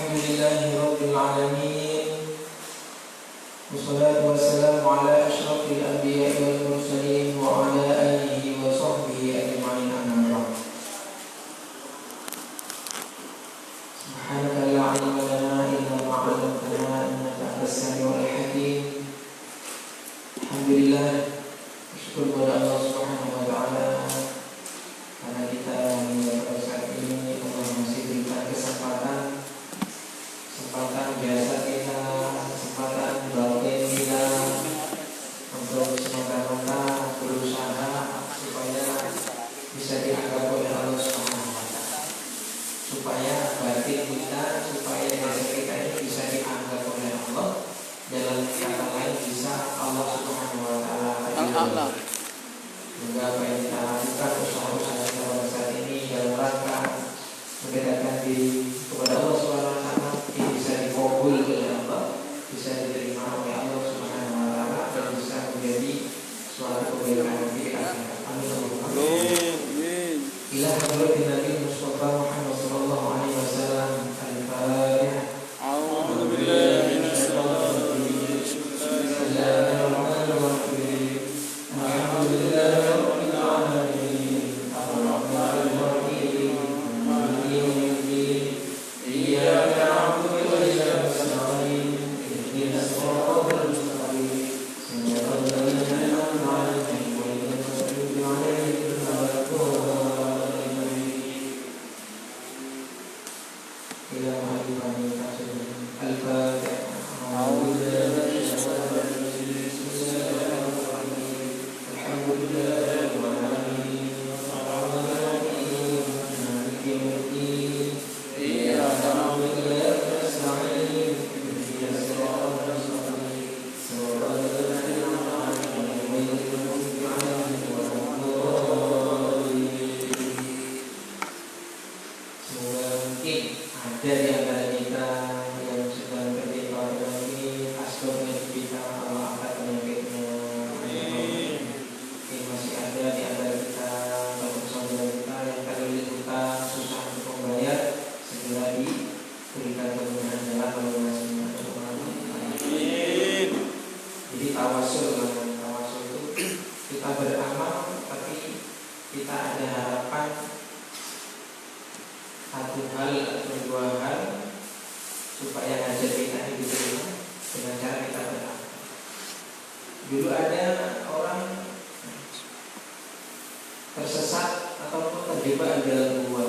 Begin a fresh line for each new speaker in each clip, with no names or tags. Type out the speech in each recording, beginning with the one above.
Alhamdulillahi Rabbil Alamin. Wassalatu wassalamu ala ashrafil anbiya'i wal mursalin wa ala alihi wa sahbihi ajma'in, amma ba'd. Subhanaka la ilma lana illa ma 'allamtana innaka antas samiul hakim. Alhamdulillah, syukur kepada Allah Subhanahu wa taala karena kita pada saat ini Allah masih berikan kesempatan biasa kita, kesempatan batin kita untuk semata-mata berusaha supaya bisa dianggap oleh Allah Subhanahu wa taala, supaya batin kita, supaya jasa kita ini bisa dianggap oleh Allah, dalam kata lain bisa Allah Subhanahu wa taala. Semoga apa yang kita lakukan, usaha-usaha kita pada saat ini dalam rangka mendekatkan diri kepada Allah Subhanahu wa taala ini bisa dikabul oleh Allah, bisa diterima oleh Allah Subhanahu wa taala, dan bisa menjadi suatu kebaikan di akhirat. Amin. Ila hadratin Nabi Mustafa Muhammad sallallahu alaihi wasallam. Al-Fatihah. A'udzu billahi minasyaitonir rajim. Bismillahirrahmanirrahim. Alhamdulillahi rabbil alamin. Ar-Rahmanir Rahim. Maliki yaumiddin. Iyyaka na'budu wa iyyaka nasta'in. Ihdinas siratal mustaqim. Siratal ladzina an'amta 'alaihim ghairil maghdubi 'alaihim waladdallin. Ila ma'rifati al-Fatihah. A'udzu billahi minasyaitonir rajim. Bismillahirrahmanirrahim. Alhamdulillahi rabbil alamin. Ar-Rahmanir Rahim. Maliki yaumiddin. Iyyaka na'budu wa iyyaka nasta'in. Ihdinas siratal mustaqim. Siratal ladzina an'amta 'alaihim ghairil maghdubi 'alaihim waladdallin. Semoga mungkin ada di antara kita yang sedang tertimpa penyakit, astagfirullah kita, Allah angkat penyakitnya. Mungkin masih ada di antara kita atau saudara kita yang terlilit hutang, susah untuk membayar, segera diberikan kemudahan dalam melunasinya. Jadi tawasul itu kita beramal tapi kita ada harapan satu hal atau dua hal supaya hajat kita ini diterima dengan cara kita beramal. Dulu ada orang tersesat ataupun terjebak di dalam gua.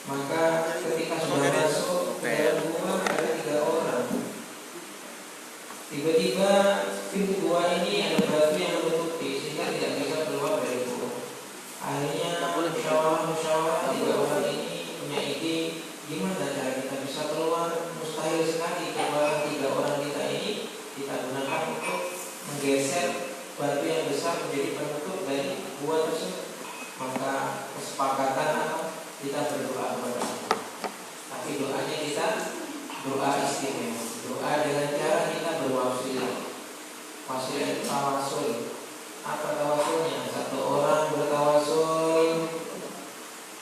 Maka ketika sudah masuk ke dalam gua ada 3 orang. Tiba-tiba pintu gua ini ada batu yang menutupi sehingga tidak bisa keluar dari gua. Akhirnya musyawarah 3 orang ini punya ide, gimana cara kita bisa keluar. Mustahil sekali kalau 3 orang kita ini kita gunakan untuk menggeser batu yang besar menjadi penutup dari gua tersebut. Maka kesepakatan apa? Kita berdoa kepada Allah. Tapi doanya kita doa istimewa, doa dengan cara kita berwasilah. Wasilah itu tawasul. Apa tawasulnya? Satu orang bertawasul,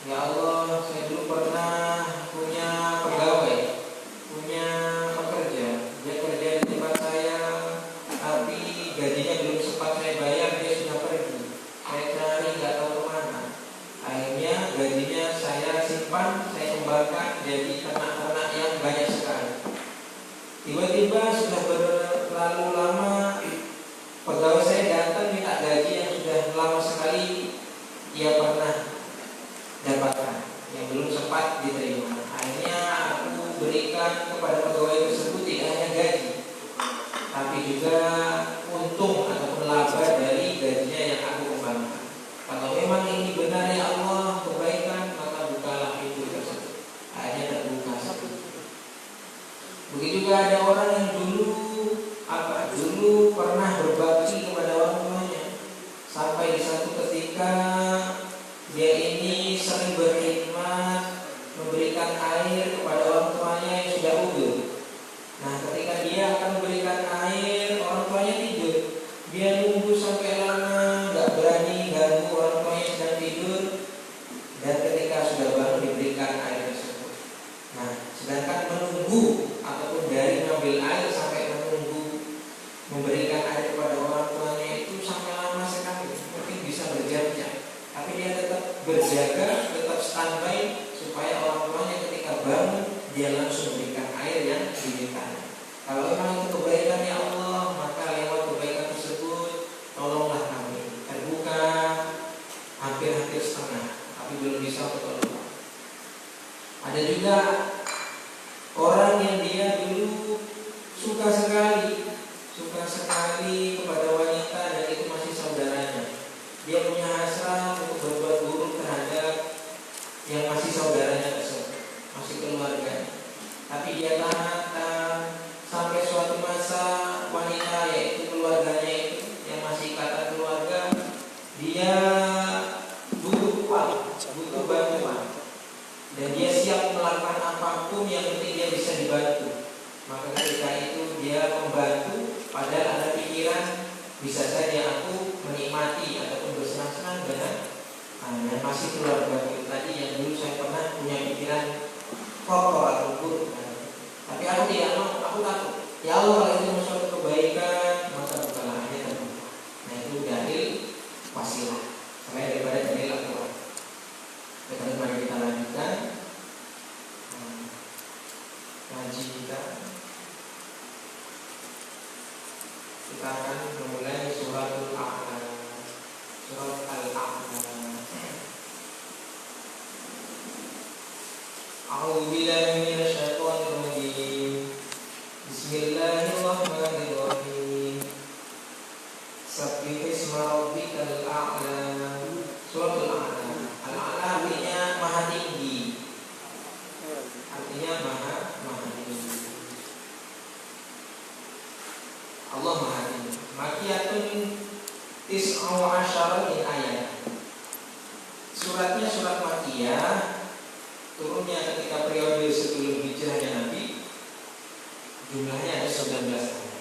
ya Allah, saya dulu pernah punya pegawai, punya pekerja, dia kerja di tempat saya, tapi gajinya belum sempat saya bayar, dia sudah pergi. Saya cari nggak tahu kemana. Akhirnya gajinya saya simpan, saya kembangkan jadi ternak-ternak yang banyak sekali. Tiba-tiba sudah berlalu lama, pegawai saya datang minta gaji yang sudah lama sekali ia pernah dapatkan, yang belum sempat diterima. Akhirnya aku berikan kepada pegawai tersebut tidak hanya gaji, tapi juga untung ataupun laba dari gajinya yang aku kembangkan. Kalau memang ini benar ya Allah kebaikan, maka bukalah pintu tersebut. Akhirnya terbuka satu. Begitu juga ada orang yang dulu pernah berbakti kepada orang tuanya, sampai di satu ketika dia ini sering berkhidmat, memberikan air kepada orang tuanya yang sudah udur. Nah, ketika dia akan memberikan air, orang tuanya tidur. Dia nunggu sampai lama, nggak berani ganggu orang tuanya yang sedang tidur. Dan ketika sudah bangun diberikan air tersebut. Nah, sedangkan berjaga, tetap standby supaya orang tuanya ketika bangun dia langsung berikan air yang diminta. Kalau memang itu kebaikan ya Allah, maka lewat kebaikan tersebut tolonglah kami. Terbuka hampir-hampir setengah, tapi belum bisa betul. Ada juga orang yang dia dulu suka sekali kepada wanita dan itu masih saudaranya. Dia punya hasrat untuk berbuat buruk terhadap yang masih saudaranya tersebut, masih keluarga. Tapi dia tahan sampai suatu masa wanita yaitu keluarganya itu yang masih kata keluarga, dia butuh bantuan dan dia siap melakukan apapun yang penting dia bisa dibantu. Maka ketika itu dia membantu, padahal ada pikiran bisa saja aku menikmati ataupun bersenang-senang dengan yang masih keluarga itu tadi yang dulu saya pernah punya pikiran kotor atau buruk. Tapi aku tidak mau, aku takut. Ya Allah, kalau itu suatu kebaikan, maka bukalah hanya terbuka. Nah itu dalil wasilah. Selain daripada dalil Al-Quran. Sekarang mari kita lanjutkan ngaji kita. Kita akan memulai suratul A'la. Surat Al-A'la. A'udzu billahi minasy syaithanir rajim. Bismillahirrahmanirrahim. Sabbih isma rabbikal a'la. Suratul A'la. Al-A'la artinya maha tinggi. Artinya maha tinggi. Allah maha tinggi. Makiyatun tis'u asyara min ayat. Suratnya surat Makiyah. Turunnya ketika periode sebelum hijrahnya Nabi. Jumlahnya ada 19 ayat.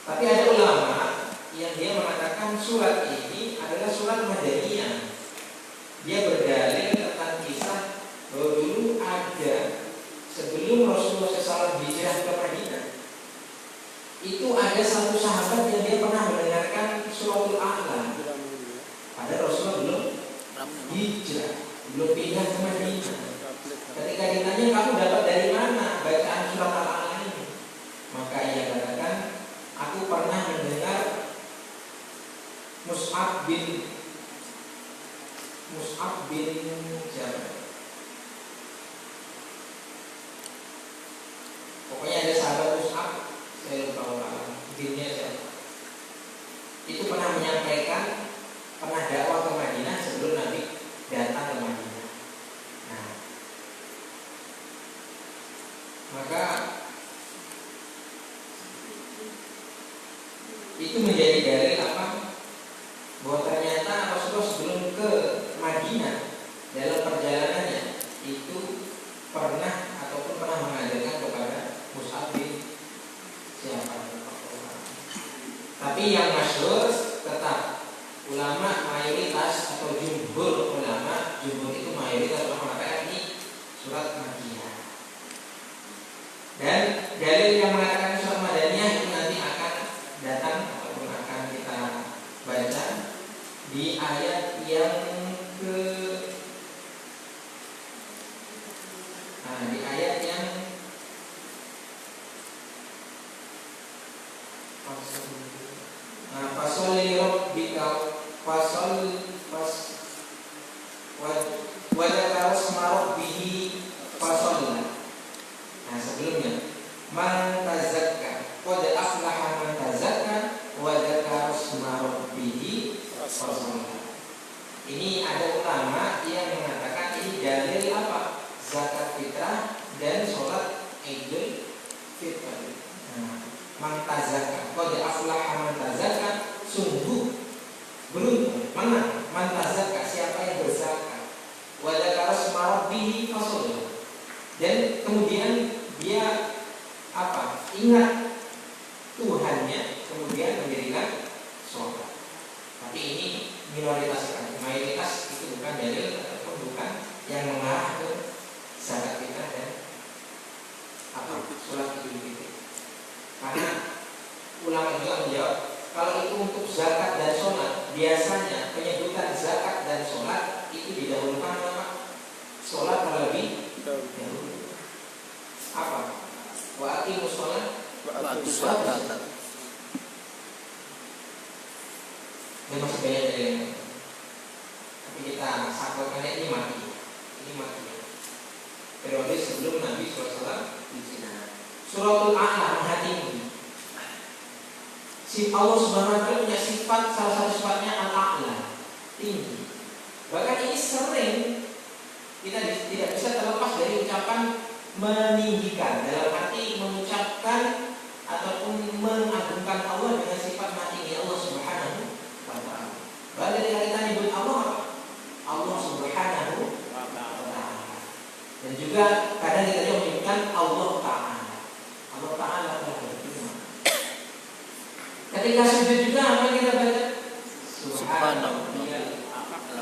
Tapi ada ulama yang dia mengatakan surat ini adalah surat Madaniyah. Dia berdalil tentang kisah bahwa dulu ada sebelum Rasulullah SAW hijrah ke Madinah, itu ada satu sahabat yang dia pernah mendengarkan suratul A'la. Padahal Rasulullah belum hijrah, belum pindah ke Madinah. Ketika ditanya, kamu dapat dari mana bacaan surat Al-A'la ini? Maka ia katakan, aku pernah mendengar Mus'ab bin Jabal. Pokoknya ada sahabat Mus'ab, saya lupa orang binnya siapa. Itu pernah menyampaikan, pernah dakwah ke Madinah sebelum Nabi datang ke Madinah. Nah, maka itu menjadi dalil apa? Bahwa ternyata Rasulullah sebelum ke Madinah dalam perjalanannya itu pernah mengajarkan kepada Mus'ab bin siapa? Tapi yang masyhur tetap ulama mayoritas atau jumhur ulama, jumhur itu mayoritas ulama mengatakan ini surat Makiyah. Dan dalil yang mengatakan surat Madaniyah itu nanti akan datang ataupun akan kita baca di ayat yang di ayat yang fasholli rabbika wa dzakara isma rabbih fasholla. Nah sebelumnya man tazakka qad aflaha man tazakka wa dzakara isma rabbih fasholla. Ini ada ulama yang mengatakan ini dalil apa? Zakat fitrah dan sholat Idul Fitri. Man tazakka qad aflaha man tazakka, sungguh beruntung menang man tazakka, siapa yang berzakat, wa dzakara isma rabbih fasholla, dan kemudian dia apa? Ingat Tuhannya, kemudian mendirikan sholat. Tapi ini minoritas sekali, mayoritas itu bukan dalil ataupun bukan yang mengarah ke zakat fitrah dan apa sholat Idul Fitri. Karena ulama juga menjawab, kalau itu untuk zakat dan sholat, biasanya penyebutan zakat dan sholat
Suatu.
Dan masih banyak dari yang lain. Tapi kita sampaikan ini mati. Periode sebelum Nabi SAW di Cina. Suratul A'la Maha Tinggi. Si Allah Subhanahu wa Ta'ala punya sifat, salah satu sifatnya Al-A'la, tinggi. Bahkan ini sering kita tidak bisa terlepas dari ucapan meninggikan, dalam arti mengucapkan ataupun mengagungkan Allah dengan sifat Maha Tinggi Allah Subhanahu wa Ta'ala. Bahkan ketika kita nyebut Allah Subhanahu wa Ta'ala. Dan juga kadang kita juga menyebutkan Allah Ta'ala. Allah Ta'ala telah berfirman. Ketika sujud juga apa kita baca? Subhanallahil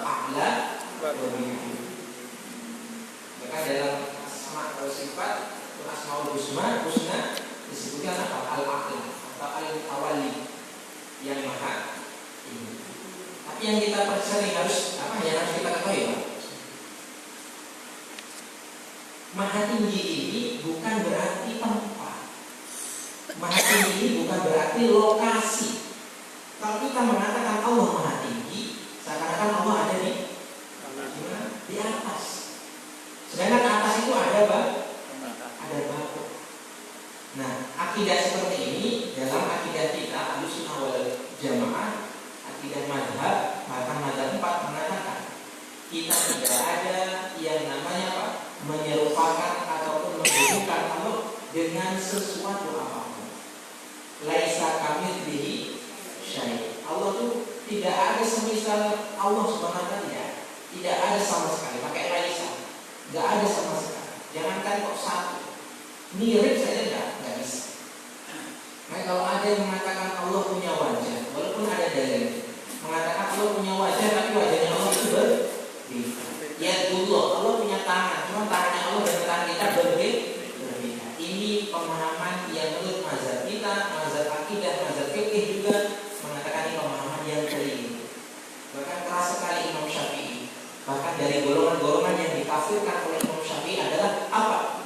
a'la wa bihamdihi. Maka dalam asma atau sifat asmaul husna disebutkan apa? Al-a'la atau al-awali, yang maha tinggi. Tapi yang kita sering harus kita ketahui, Pak. Maha tinggi ini bukan berarti tempat. Maha tinggi ini bukan berarti lokasi. Kalau kita mengatakan Allah Maha Tinggi, seakan-akan Allah ada di mana? Di atas. Sedangkan atas itu ada batu. Nah, akidah seperti ini dalam akidah kita Ahlussunnah wal Jamaah, akidah mazhab, bahkan mazhab 4 mengatakan kita tidak ada yang namanya apa? Menyerupakan ataupun menghubungkan Allah dengan sesuatu apapun. Laisa kamitslihi syai'. Allah tuh tidak ada semisal Allah Subhanahu wa Ta'ala. Tidak ada sama sekali. Pakai laisa. Enggak ada sama sekali. Jangankan kok satu. Mirip saja enggak bisa. Nah, kalau ada yang mengatakan Allah punya wajah, walaupun ada dalil mengatakan Allah punya wajah, tapi wajahnya Allah itu berbeda. Ya Allah punya tangan, cuma tangannya Allah dan tangan kita berbeda. Ini pemahaman yang menurut mazhab kita, mazhab akidah, mazhab fikih juga mengatakan ini pemahaman yang keliru. Bahkan keras sekali Imam Syafi'i. Bahkan dari golongan-golongan yang dikafirkan oleh Imam Syafi'i adalah apa?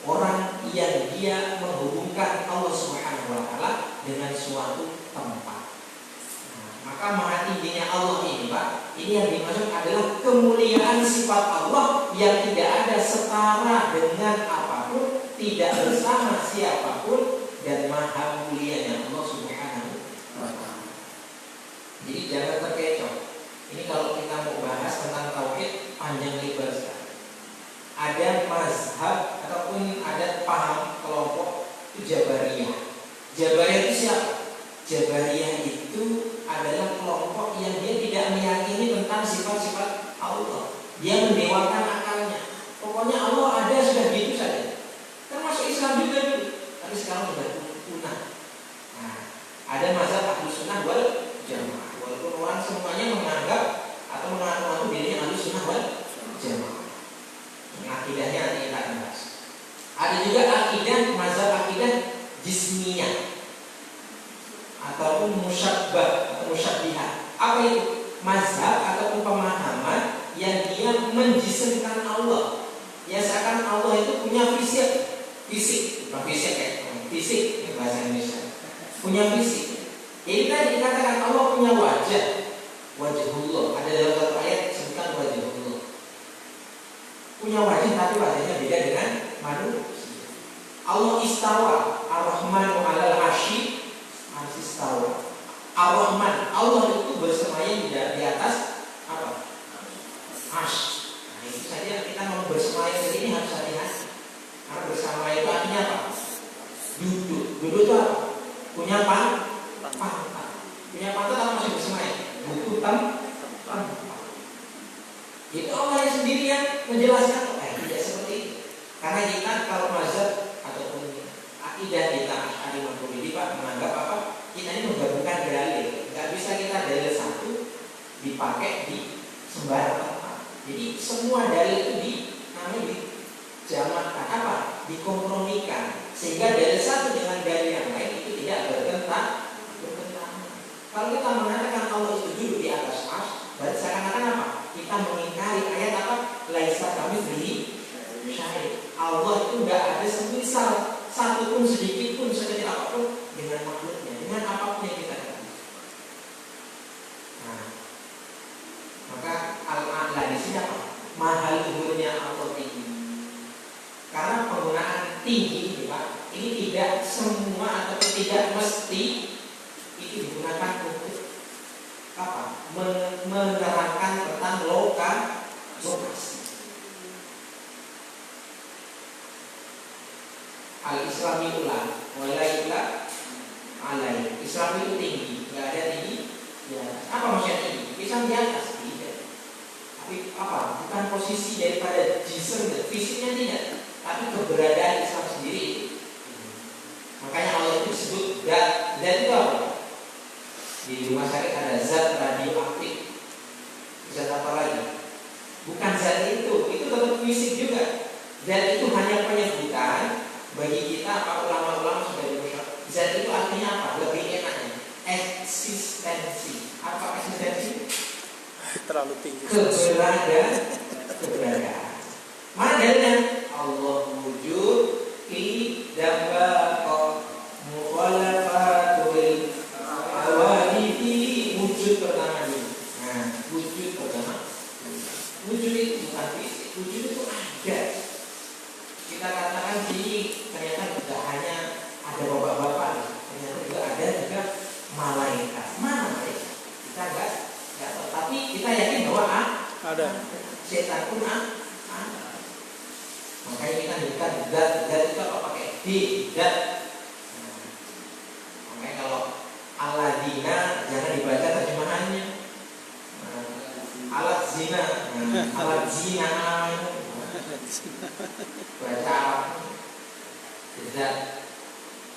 Orang yang dia menghubungkan Allah Subhanahu wa Ta'ala dengan suatu tempat. Maka maha tingginya Allah ini, Pak, ini yang dimaksud adalah kemuliaan sifat Allah yang tidak ada setara dengan apapun, tidak bersama siapapun, dan maha mulianya Allah Subhanahu wa Ta'ala. Jadi jangan terkecoh. Ini kalau kita mau bahas tentang tauhid panjang lebar sekali. Ada mazhab ataupun ada paham kelompok itu Jabariyah. Jabariyah itu siapa? Jabariyah itu adalah kelompok yang dia tidak meyakini tentang sifat-sifat Allah. Dia mendewakan akalnya. Pokoknya Allah ada, sudah gitu saja. Termasuk Islam juga dulu, tapi sekarang sudah punah. Nah, ada mazhab Ahlussunnah wal Jamaah. Walaupun orang semuanya menganggap atau mengaku dirinya Ahlussunnah wal Jamaah. Akidahnya nanti kita bahas. Ada juga mazhab akidah jismiyah ataupun musyabbah atau musyabbihah. Apa itu? Mazhab ataupun pemahaman yang dia menjisimkan Allah. Ya seakan Allah itu punya fisik bahasa Indonesia. Punya fisik. Jadi tadi dikatakan Allah punya wajahullah. Ada dalam satu ayat disebutkan wajahullah. Punya wajah tapi wajahnya beda dengan manusia. Allah istawa, Ar-Rahmanu 'alal 'arsy istawa. Ar-Rahman, Allah itu bersemayam di atas apa? Arsy. Nah, itu saja kita mau bersemayam di sini harus hati-hati. Karena bersama itu artinya apa? Duduk itu apa? Punya pantat. Punya pantat apa masih bersemayam? Butuh tempat. Itu Allah yang sendiri yang menjelaskan. Tidak seperti itu. Karena kita kalau mazhab ataupun akidah kita Asy'ari Maturidi Pak menganggap apa? Kita ini menggabungkan dalil. Gak bisa kita dalil satu dipakai di sembarang tempat. Jadi semua dalil itu dijamakkan apa? Dikompromikan sehingga dalil satu dengan dalil yang lain itu tidak bertentangan. Kalau kita mengatakan Allah itu duduk di atas arsy, berarti seakan-akan apa? Kita mengingkari ayat apa? Laisa kamitslihi syai'. Allah itu tidak ada semisal satu pun sedikit pun sekecil apapun mahal luhurnya Allah tinggi? Karena penggunaan tinggi, ya Pak, ini tidak semua atau tidak mesti itu digunakan untuk apa? Menerangkan tentang lokasi. Al-Islami ulah, walai ulah, alai. Islam itu tinggi, nggak ada tinggi. Ya, apa maksudnya tinggi? Islam di atas, tidak. Tapi apa? Bukan posisi daripada jism dan fisiknya tidak, tapi keberadaan Islam sendiri. Makanya Allah itu disebut zat. Zat itu apa? Di rumah sakit ada zat radioaktif. Zat apa lagi? Bukan zat itu tetap fisik juga. Zat itu hanya penyebutan bagi kita, para ulama-ulama sudah berusaha. Zat itu artinya apa? Lebih enaknya eksistensi. Apa eksistensi?
Terlalu tinggi.
Keberadaan. Mana dalilnya? Allah wujud dan baqa mukhalafatul awalifi. Wujud pertama ini. Nah, wujud pertama. Wujud itu bukan fisik. Wujud itu ada. Kita katakan sini ternyata tidak hanya ada bapak-bapak, ternyata juga ada juga malaikat. Mana malaikat? Kita enggak tahu. Tapi kita yakin bahwa
ada.
Setan pun ada. Makanya kita nyebutkan zat itu apa pakai zat. Makanya kalau aladina jangan dibaca terjemahannya. Alat zina, alat zina. Baca zat.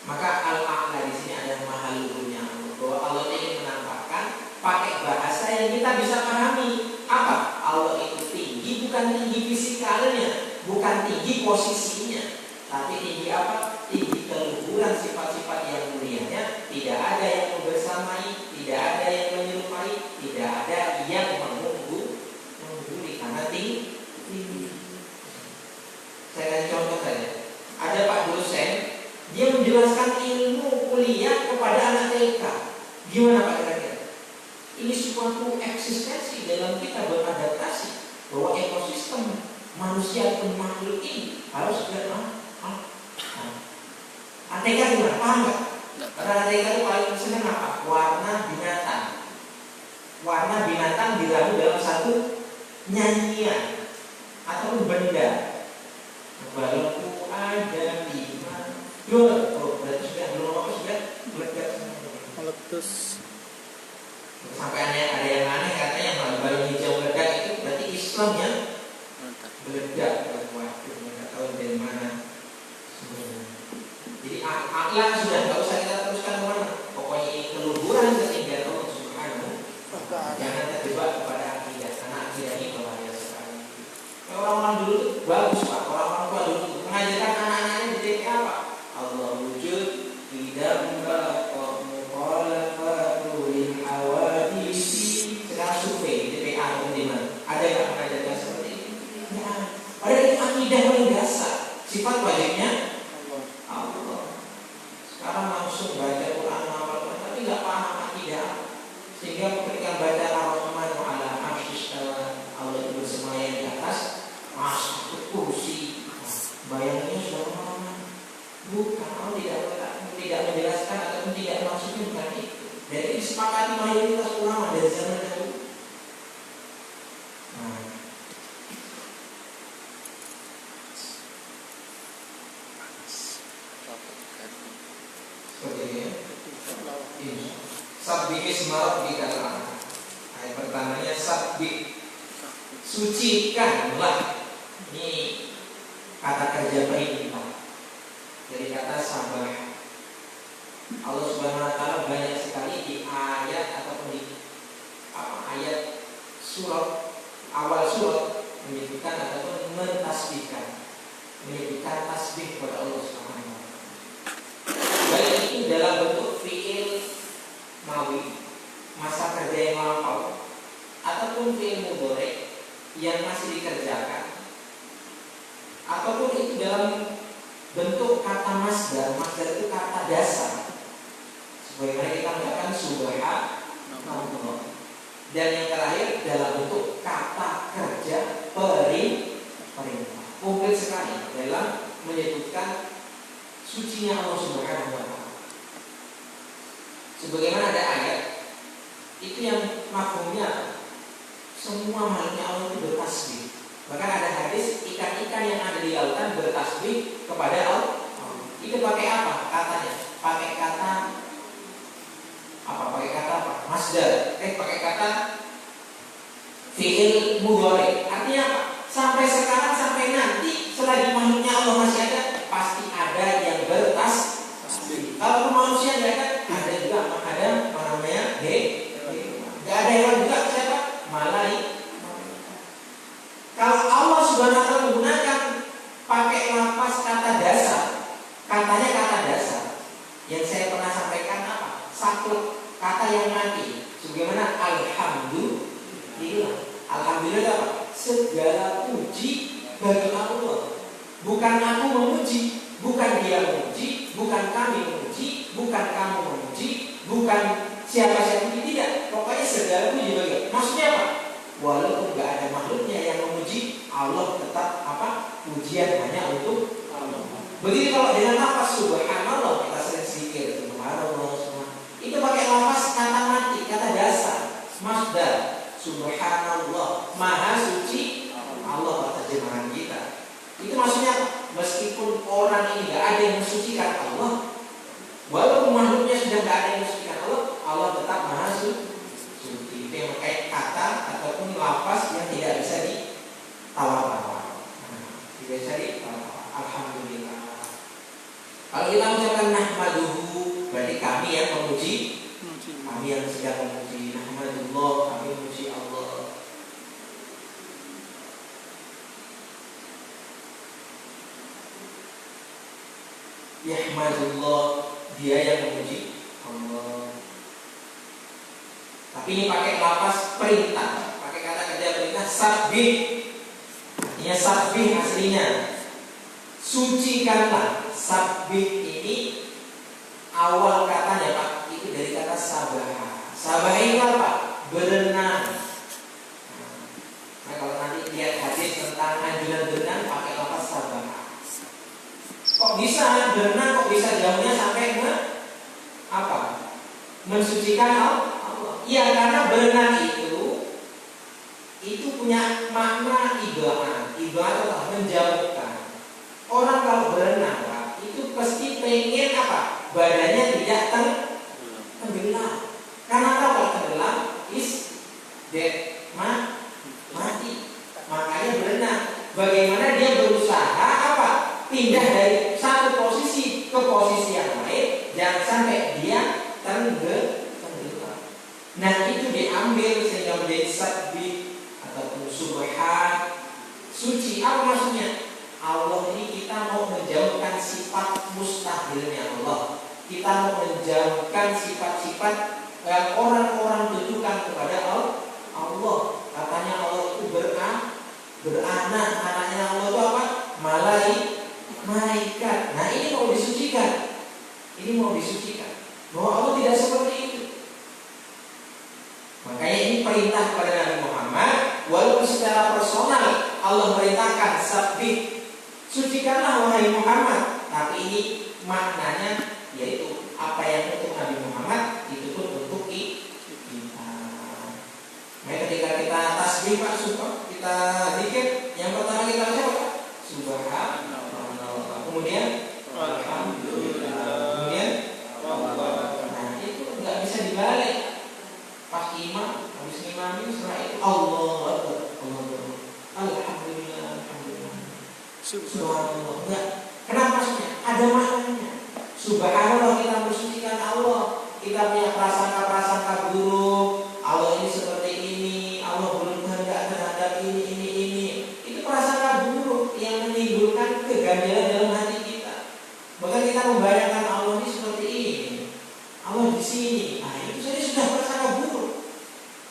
Maka al-a'la di sini ada mahal luhurnya, bahwa Allah ingin menampakkan pakai bahasa yang kita bisa pahami. Apa? Allah itu tinggi, bukan tinggi fisikalnya, bukan tinggi posisinya, tapi tinggi apa? Tinggi keluhuran sifat-sifat yang mulianya. Tidak ada yang membersamai, tidak ada yang menyerupai, tidak ada yang mengungguli karena tinggi. Saya kasih contoh saja. Ada Pak dosen, dia menjelaskan ilmu kuliah kepada anak TK. Gimana Pak kira-kira? Ini suatu eksistensi dalam kita beradaptasi bahwa ekosistem manusia dan makhluk ini harus TK gimana? Paham nggak? Karena TK itu paling senang apa? Warna binatang. Warna binatang diramu dalam satu nyanyian ataupun benda. Balonku ada 5. Berarti sudah belum apa sudah
Meletus.
Sampai ada yang aneh katanya balon hijau meledak itu berarti Islam yang meledak. Waduh, nggak tahu dari mana. Jadi akhlak sudah nggak usah kita teruskan kemana. Pokoknya ini keluhuran ketinggian Allah Subhanahu. Jangan terjebak kepada akidah, karena akidah ini bahaya sekali. Orang-orang dulu bagus Pak, orang-orang tua dulu mengajarkan anak-anaknya di TPA apa? Allah wujud tidak mukhalafatul hawadisi. Sekarang survei di TPA atau di mana? Ada yang mengajarkan seperti ini? Ya. Padahal itu akidah paling dasar. Sifat wajibnya Allah. Sekarang langsung baca Quran apa-apa, tapi nggak paham akidah. Sehingga ketika baca Ar-Rahman ala arsyis Allah itu bersemayam di atas masuk kursi, bayangannya sudah kemana-mana. Bukan, Allah tidak menjelaskan ataupun tidak maksudnya bukan itu. Dan itu disepakati mayoritas ulama dari zaman dahulu. Seperti ini ya. Sabbih isma rabbikal a'la. Ayat pertamanya sabbih, sucikanlah. Ini kata kerja perintah dari kata sabah. Allah Subhanahu wa taala banyak sekali di ayat ataupun di ayat surat awal surat menyebutkan ataupun mentasbihkan, menyebutkan tasbih kepada Allah Subhanahu wa taala. Baik itu dalam bentuk fiil mawi, masa kerja yang lampau, ataupun fiil mudhari yang masih dikerjakan, ataupun itu dalam bentuk kata masdar. Masdar itu kata dasar. Sebagaimana kita mengatakan subhanallah. Dan yang terakhir dalam bentuk kata kerja perintah. menyebutkan sucinya Allah Subhanahu wa taala. Sebagaimana ada ayat itu yang mafhumnya semua makhluknya Allah itu bertasbih. Bahkan ada hadis ikan-ikan yang ada di lautan bertasbih kepada Allah. Itu pakai apa katanya? Pakai kata apa? Pakai kata apa? Masdar. Pakai kata fi'il mudhari. Artinya apa? Sampai sekarang sampai nanti selagi makhluknya Allah masih ada, pasti ada yang bertasbih. Kalau manusia nggak ada juga ada apa namanya? Nggak ada hewan juga siapa? Malaikat. Kalau Allah Subhanahu wa taala menggunakan pakai lafaz kata dasar, katanya kata dasar. Yang saya pernah sampaikan apa? Satu kata yang mati. Sebagaimana alhamdulillah. Alhamdulillah apa? Segala puji bagi Allah. Bukan aku memuji, bukan dia memuji, bukan kami memuji, bukan kamu memuji, bukan siapa-siapa tidak. Pokoknya segala puji bagi Allah. Maksudnya apa? Walaupun nggak ada makhluknya yang memuji, Allah tetap apa? Pujian hanya untuk Allah. Begitu kalau dengan lafaz subhanallah, kita sering zikir subhanallah semua. Itu pakai lafaz kata mati, kata dasar, masdar. Subhanallah, maha suci Allah, terjemahan kita. Itu maksudnya meskipun orang ini nggak ada yang mensucikan Allah, walaupun makhluknya sudah nggak ada yang mensucikan Allah, Allah tetap maha suci. Itu yang pakai kata ataupun lafaz yang tidak bisa ditawar-tawar. Tidak bisa ditawar. Alhamdulillah. Kalau kita mengucapkan nahmaduhu, berarti kami yang memuji, kami yang sedang memuji. Nahmadullah, kami memuji Allah. Yahmadullah, dia yang memuji Allah. Tapi ini pakai lafaz perintah, pakai kata kerja perintah sabbih. Artinya sabbih aslinya sucikanlah. Sabbih ini awal katanya Pak, itu dari kata sabah. Sabah itu apa? Berenang. Nah, kalau nanti lihat hadis tentang anjuran berenang pakai lafaz sabah. Kok bisa berenang? Kok bisa jauhnya sampai ke apa? Mensucikan Allah. Iya, karena berenang itu punya makna ibadah. Ibadah adalah menjauhkan. Orang kalau berenang Pak, itu pasti pengen apa? Badannya tidak tenggelam. Karena kalau tenggelam is dead, mati. Makanya berenang. Bagaimana dia berusaha apa? Pindah dari satu posisi ke posisi yang lain, jangan sampai dia tenggelam. Nah itu diambil sehingga menjadi sabbih ataupun subhan, suci. Apa maksudnya? Allah ini kita mau menjauhkan sifat mustahilnya Allah. Kita mau menjauhkan sifat-sifat yang orang-orang tujukan kepada Allah. Katanya Allah itu beranak, anaknya Allah itu apa? Malaikat. Nah ini mau disucikan. Ini mau disucikan. Bahwa Allah tidak seperti itu. Makanya ini perintah kepada Nabi Muhammad. Walaupun secara personal Allah merintahkan sabbih, sucikanlah wahai Muhammad. Tapi ini maknanya yaitu apa yang untuk Nabi Muhammad itu pun untuk kita. Maka ketika kita tasbih Pak, kita zikir, yang pertama kita ucap apa? Subhanallah. Kemudian alhamdulillah. Kemudian nah itu nggak bisa dibalik. Pas imam habis ngimami setelah itu Allah Akbar. Alhamdulillah. Subhanallah. Enggak. Kenapa maksudnya? Ada maknanya. Subhanallah, kita mensucikan Allah. Kita punya prasangka-prasangka buruk. Allah ini seperti ini. Allah belum kehendak terhadap ini. Itu prasangka buruk yang menimbulkan keganjilan dalam hati kita. Bahkan kita membayangkan Allah ini seperti ini. Allah di sini. Nah, itu saja sudah prasangka buruk.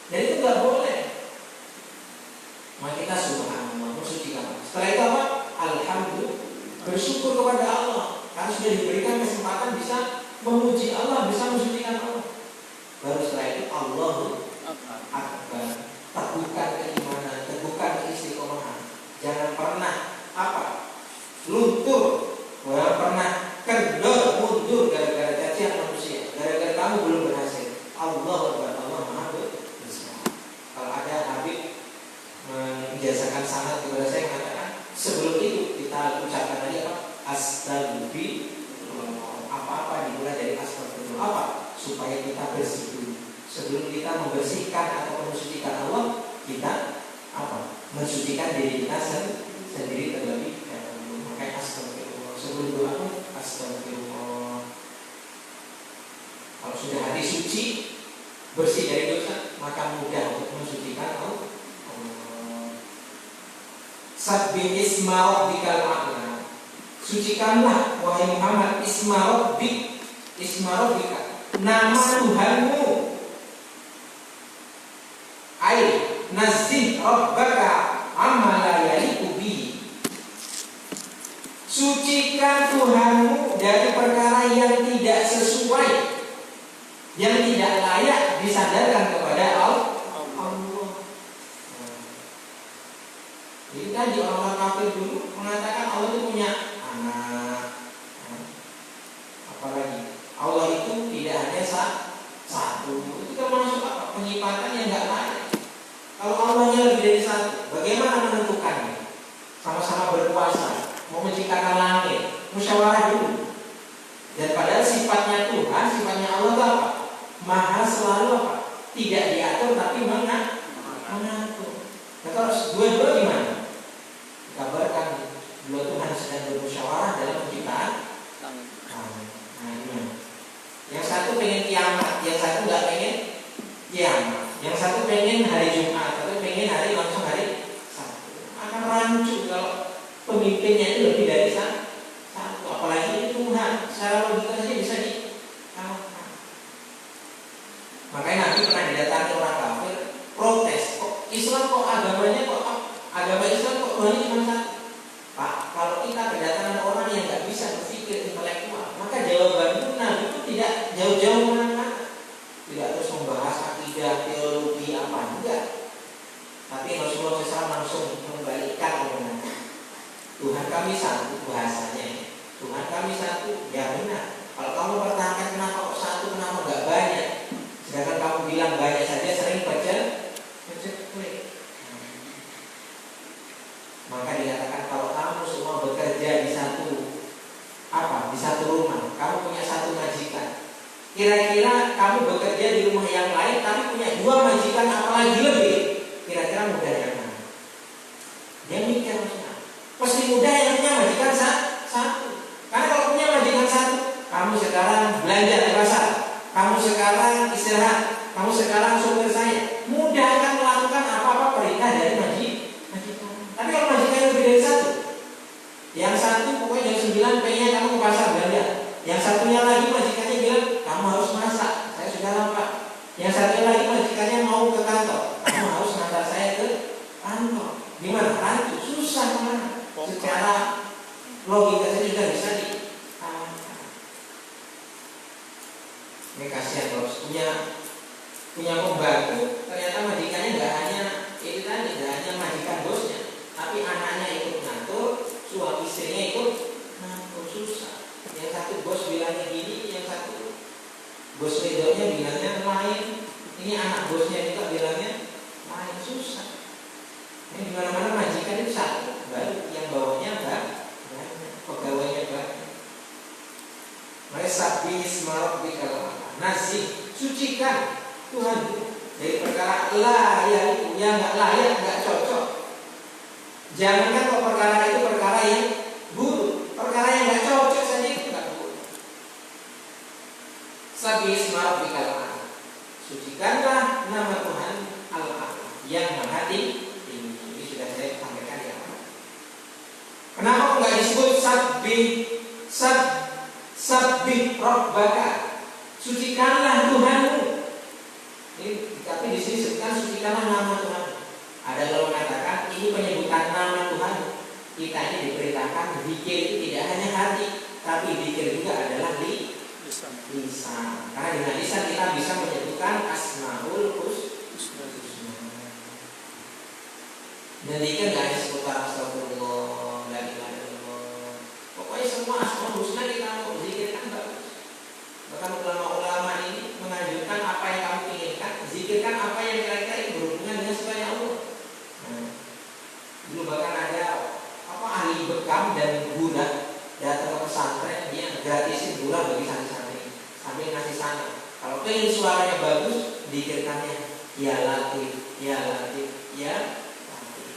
Dan itu nggak boleh. Maka kita subhanallah, mensucikan. Setelah itu apa? Alhamdulillah, bersyukur kepada Allah karena sudah diberikan kesempatan bisa memuji Allah, bisa mensucikan Allah. Baru setelah itu Allahu Akbar. Teguhkan keimanan, teguhkan keistiqomahan. Jangan pernah apa? Luntur berdasarkan sanad kepada saya mengatakan sebelum itu kita ucapkan tadi apa? Astagfirullah. Apa-apa dimulai dari astagfirullah. Apa? Supaya kita bersih dulu. Sebelum kita membersihkan atau mensucikan Allah, kita apa? Mensucikan diri kita sendiri terlebih dahulu. Makanya astagfirullah. Sebelum doa astagfirullah. Kalau sudah hati suci, bersih dari dosa, maka mudah untuk mensucikan Allah. Sabbih isma rabbikal a'la. Sucikanlah wahai Muhammad isma rabbika, nama Tuhanmu. Ai nazzih rabbaka amma la yaliqu bihi. Sucikan Tuhanmu dari perkara yang tidak sesuai, yang tidak layak disadarkan kepada Allah. Jadi tadi orang-orang kafir dulu mengatakan Allah itu punya anak. Apalagi Allah itu tidak hanya satu. Itu termasuk apa? Penyifatan yang tidak layak. Kalau Allahnya lebih dari satu, bagaimana menentukannya? Sama-sama berkuasa, mau menciptakan langit, musyawarah dulu. Dan padahal sifatnya Tuhan, sifatnya Allah itu apa? Maha selalu apa? Tidak diatur tapi mengatur. Nah kalau dua-dua gimana? Dikabarkan dua Tuhan sedang bermusyawarah dalam penciptaan. Nah gimana? Yang satu pengen kiamat, yang satu nggak pengen kiamat. Yang satu pengen hari Jumat, satu pengen langsung hari Sabtu. Akan rancu kalau pemimpinnya itu lebih dari satu. Apalagi itu Tuhan, secara logika saja bisa dikalahkan. Makanya Nabi pernah didatangi orang kafir, protes, kok Islam kok agamanya kok agama Islam kok Tuhannya cuma satu. Pak, kalau kita kedatangan orang yang nggak bisa berpikir intelektual, maka jawaban Nabi itu tidak jauh-jauh mana-mana. Tidak terus membahas akidah, teologi apa enggak. Tapi Rasulullah SAW langsung membalikkan omongannya. Tuhan kami satu, bahasanya. Tuhan kami satu, ya benar. Kalau kamu pertahankan kenapa kok satu, kenapa enggak banyak? Sedangkan kamu bilang banyak saja sering klik. Maka dikatakan kalau kamu semua bekerja di satu rumah, kamu punya satu majikan. Kira-kira kamu bekerja di rumah yang lain tapi punya dua majikan apalagi lebih. Kira-kira mudah yang mana? Dia mikir maksudnya. Pasti mudah yang punya majikan satu. Karena kalau punya majikan satu, kamu sekarang belanja di pasar, kamu sekarang istirahat, kamu sekarang sopir saya, mudah akan melakukan apa-apa perintah dari majikan. Tapi kalau majikan lebih dari satu, yang satu pokoknya jam 9 pengen kamu ke pasar belanja, yang satunya lagi majikannya bilang kamu harus masak, saya sudah lapar. Yang satunya lagi majikannya mau ke kantor, kamu harus ngantar saya ke kantor. Gimana? Rancu, susah mana? Secara logika saya sudah bisa dikalahkan. Ini kasihan kalau punya pembantu, ternyata majikannya nggak hanya itu tadi, nggak hanya majikan bosnya, tapi anaknya ikut ngatur, suami istrinya ikut ngatur, susah. Yang satu bos bilangnya gini, yang satu bos ledonya bilangnya lain, ini anak bosnya juga bilangnya lain, susah. Ini dimana-mana majikan itu satu, baru yang bawahnya enggak, pegawainya banyak. Maka sabbih isma rabbikal a'la. Nazih, sucikan Tuhan dari perkara layak yang enggak layak, enggak cocok. Jangankan kalau perkara itu perkara yang buruk, perkara yang enggak cocok saja itu enggak buruk. Sabbih isma rabbikal a'la. Sucikanlah nama Tuhan Al-A'la yang Maha Tinggi. Ini sudah saya sampaikan di awal. Kenapa enggak disebut sabbih rabbaka? Sucikanlah Tuhanmu. Tapi di sini disebutkan sucikanlah nama Tuhan. Ada yang mengatakan ini penyebutan nama Tuhan. Kita ini diperintahkan zikir itu tidak hanya hati, tapi zikir juga adalah lisan. Karena dengan lisan kita bisa menyebutkan asmaul husna. Dan zikir nggak hanya seputar astagfirullah, la ilaha illallah. Pokoknya semua asmaul husna kita mau zikirkan bagus. Bahkan ulama-ulama ini menganjurkan apa yang kamu inginkan, zikirkan apa yang kira-kira berhubungan dengan selain Allah. Dulu bahkan ada ahli bekam dan gula datang ke pesantren, dia gratisin gula bagi santri-santri sambil ngasih salam. Kalau pengen suaranya bagus, dikirkannya ya Latif, ya Latif, ya Latif.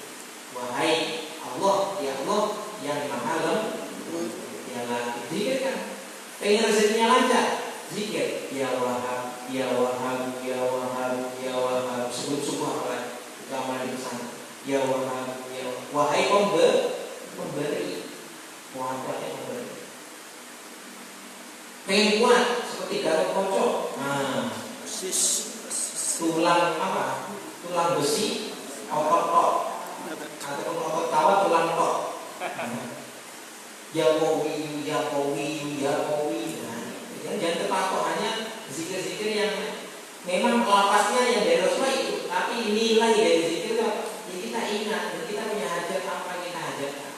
Wahai Allah, ya Allah yang Maha Lembut, ya Latif. Dikirkan. Pengen rezekinya lancar, zikir ya Wahhab, ya Wahhab, ya Wahhab, ya Wahhab. Sebut subhanallah itu amal di sana. Ya Wahhab, ya Wahhab. Wahai pemberi, wahai pemberi. Pengen kuat seperti Gatot Kaca. Nah, tulang besi, otot tok, atau otot tawa tulang tok. Ya Qawi, ya Qawi, ya Qawi. Nah, jangan terpatok hanya zikir-zikir yang memang lapasnya yang dari Rasulullah itu, tapi nilai dari zikir itu ya kita ingat dan kita punya hajat apa yang kita hajatkan.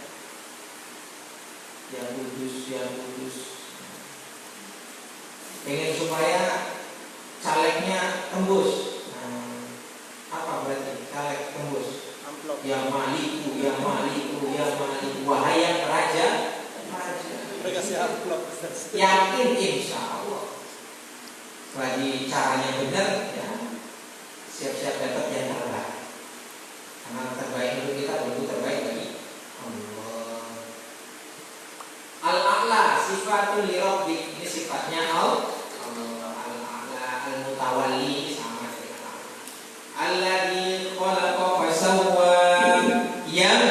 Ya Kudus, ya Kudus. Pengen supaya calegnya tembus. Nah, apa berarti caleg tembus?
Amplop.
Ya Maliku, ya Maliku, ya Maliku. Wahai yang raja.
Kasih amplop.
Yakin insya Allah. Selagi caranya benar, ya siap-siap dapat yang terbaik. Karena terbaik untuk kita tentu terbaik bagi Allah. Al-A'la sifatul li Rabbik, ini sifatnya Allah. Al-A'la al-Mutawalli sama dengan Allah. Alladzi khalaqa fasawwa, yang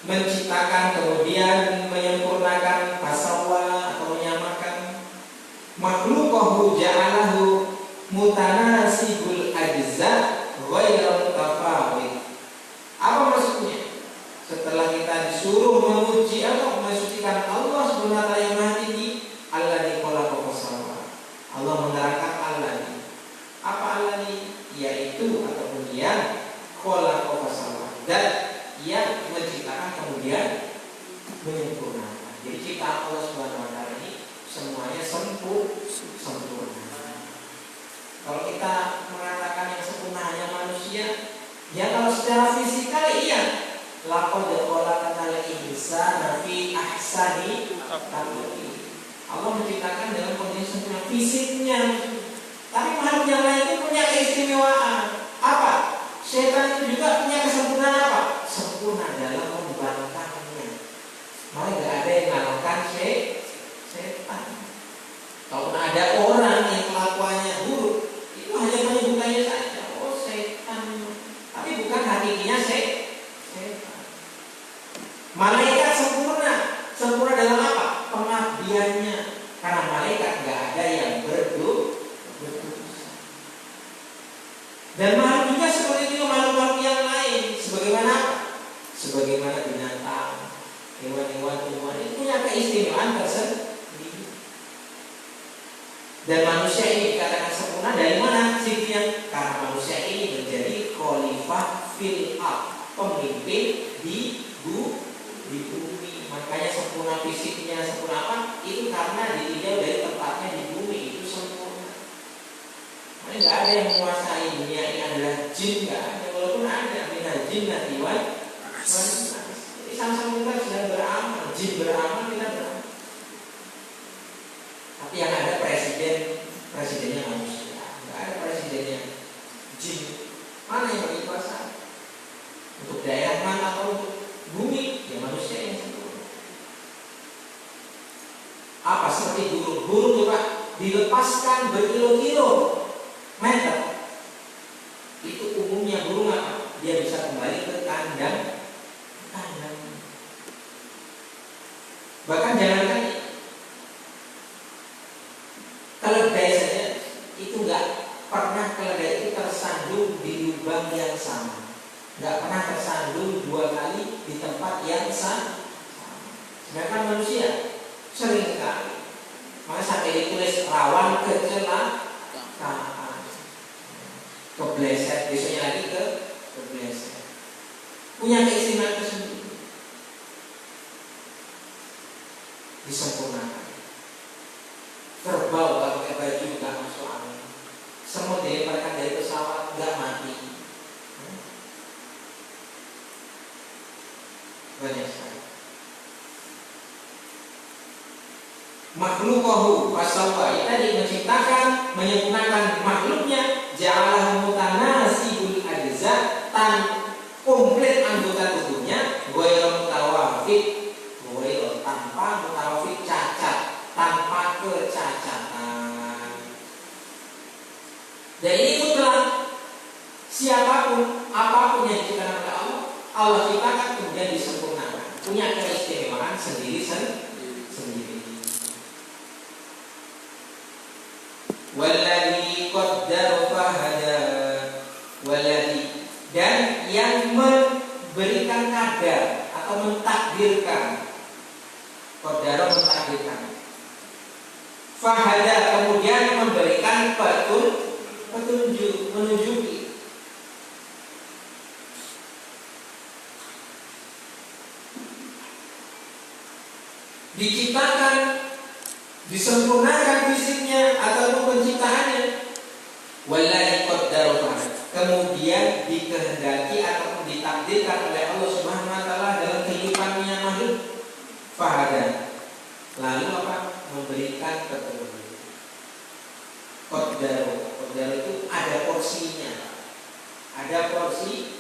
menciptakan kemudian menyempurnakan fasawwa atau menyamakan makhluqahu ja'alahu mutanasibul ajza ghairu mutafawid. Apa maksudnya? Setelah kita disuruh memuji atau mensucikan Allah Subhanahu wa taala yang Maha Tinggi, alladzi khalaqa fasawwa. Allah menerangkan alladzi. Apa alladzi? Yaitu ataupun yang khalaqa fasawwa, dan yang menciptakan kemudian menyempurnakan. Jadi ciptaan Allah Subhanahu wa taala ini semuanya sempurna. Kalau kita mengatakan yang sempurna hanya manusia, ya kalau secara fisikal iya. Laqad khalaqal insana fi ahsani taqwim. Allah menciptakan dalam kondisi sempurna fisiknya. Tapi makhluk yang lain itu punya keistimewaan. Apa? Setan itu juga punya kesempurnaan apa? Sempurna dalam membangkangnya. Maka tidak ada yang mengalahkan setan. Kalau ada orang yang kelakuannya buruk, itu hanya penyebutannya saja. Oh setan. Tapi bukan hakikinya setan. Malaikat sempurna dalam apa? Pengabdiannya. Karena malaikat nggak ada yang berdosa. Dan makhluk juga seperti itu makhluk-makhluk yang lain. Sebagaimana binatang, hewan-hewan, tumbuhan itu punya keistimewaan tersendiri. Dan manusia ini dikatakan sempurna dari mana sifatnya? Karena manusia ini menjadi khalifah fil ard, pemimpin di bumi. Makanya sempurna fisiknya, sempurna apa? Itu karena ditinjau dari tempatnya di bumi, itu sempurna. Makanya nggak ada yang menguasai dunia ini adalah jin, nggak ada. Walaupun ada minal jin natiwan. Jadi sama-sama kita sedang beramal, jin beramal, kita beramal. Tapi yang ada presidennya manusia, nggak ada presidennya jin. Mana yang berkuasa? Untuk daerah mana atau untuk bumi? Ya manusia yang sempurna. Apa seperti burung? Burung juga dilepaskan berkilo-kilo meter. Itu umumnya burung apa? Dia bisa kembali ke kandang. Bahkan jangankan keledai saja, itu nggak pernah keledai itu tersandung di lubang yang sama. Nggak pernah tersandung 2 kali di tempat yang sama. Sedangkan manusia sering sekali. Maka sampai ditulis rawan kecelakaan, kebleset, besoknya lagi kebleset. Punya keistimewaan tersendiri. Disempurnakan. Kerbau kalau pakai baju nggak masuk angin. Semut dilemparkan dari pesawat nggak mati. banyak sekali. Makhluqahu fasawwa, tadi menciptakan, menyempurnakan makhluknya, ja'alahu mutanasibul ajza, tan komplit anggota tubuhnya, ghairu mutawafid, ghairu tanpa mutawafid cacat, tanpa kecacatan. Dan ini mutlak, siapapun, apapun yang diciptakan oleh Allah, Allah ciptakan kemudian disempurnakan, punya keistimewaan sendiri. Walladzi qaddara fahada, walladzi, dan yang memberikan kadar atau mentakdirkan, qaddara mentakdirkan, fahada kemudian memberikan petunjuk, menunjuki. Diciptakan, disempurnakan fisiknya ataupun penciptaannya. Wallahi qaddara, kemudian dikehendaki ataupun ditakdirkan oleh Allah Subhanahu wa taala dalam kehidupannya makhluk. Fahada, lalu apa? Memberikan petunjuk. Qaddara itu ada porsinya. Ada porsinya.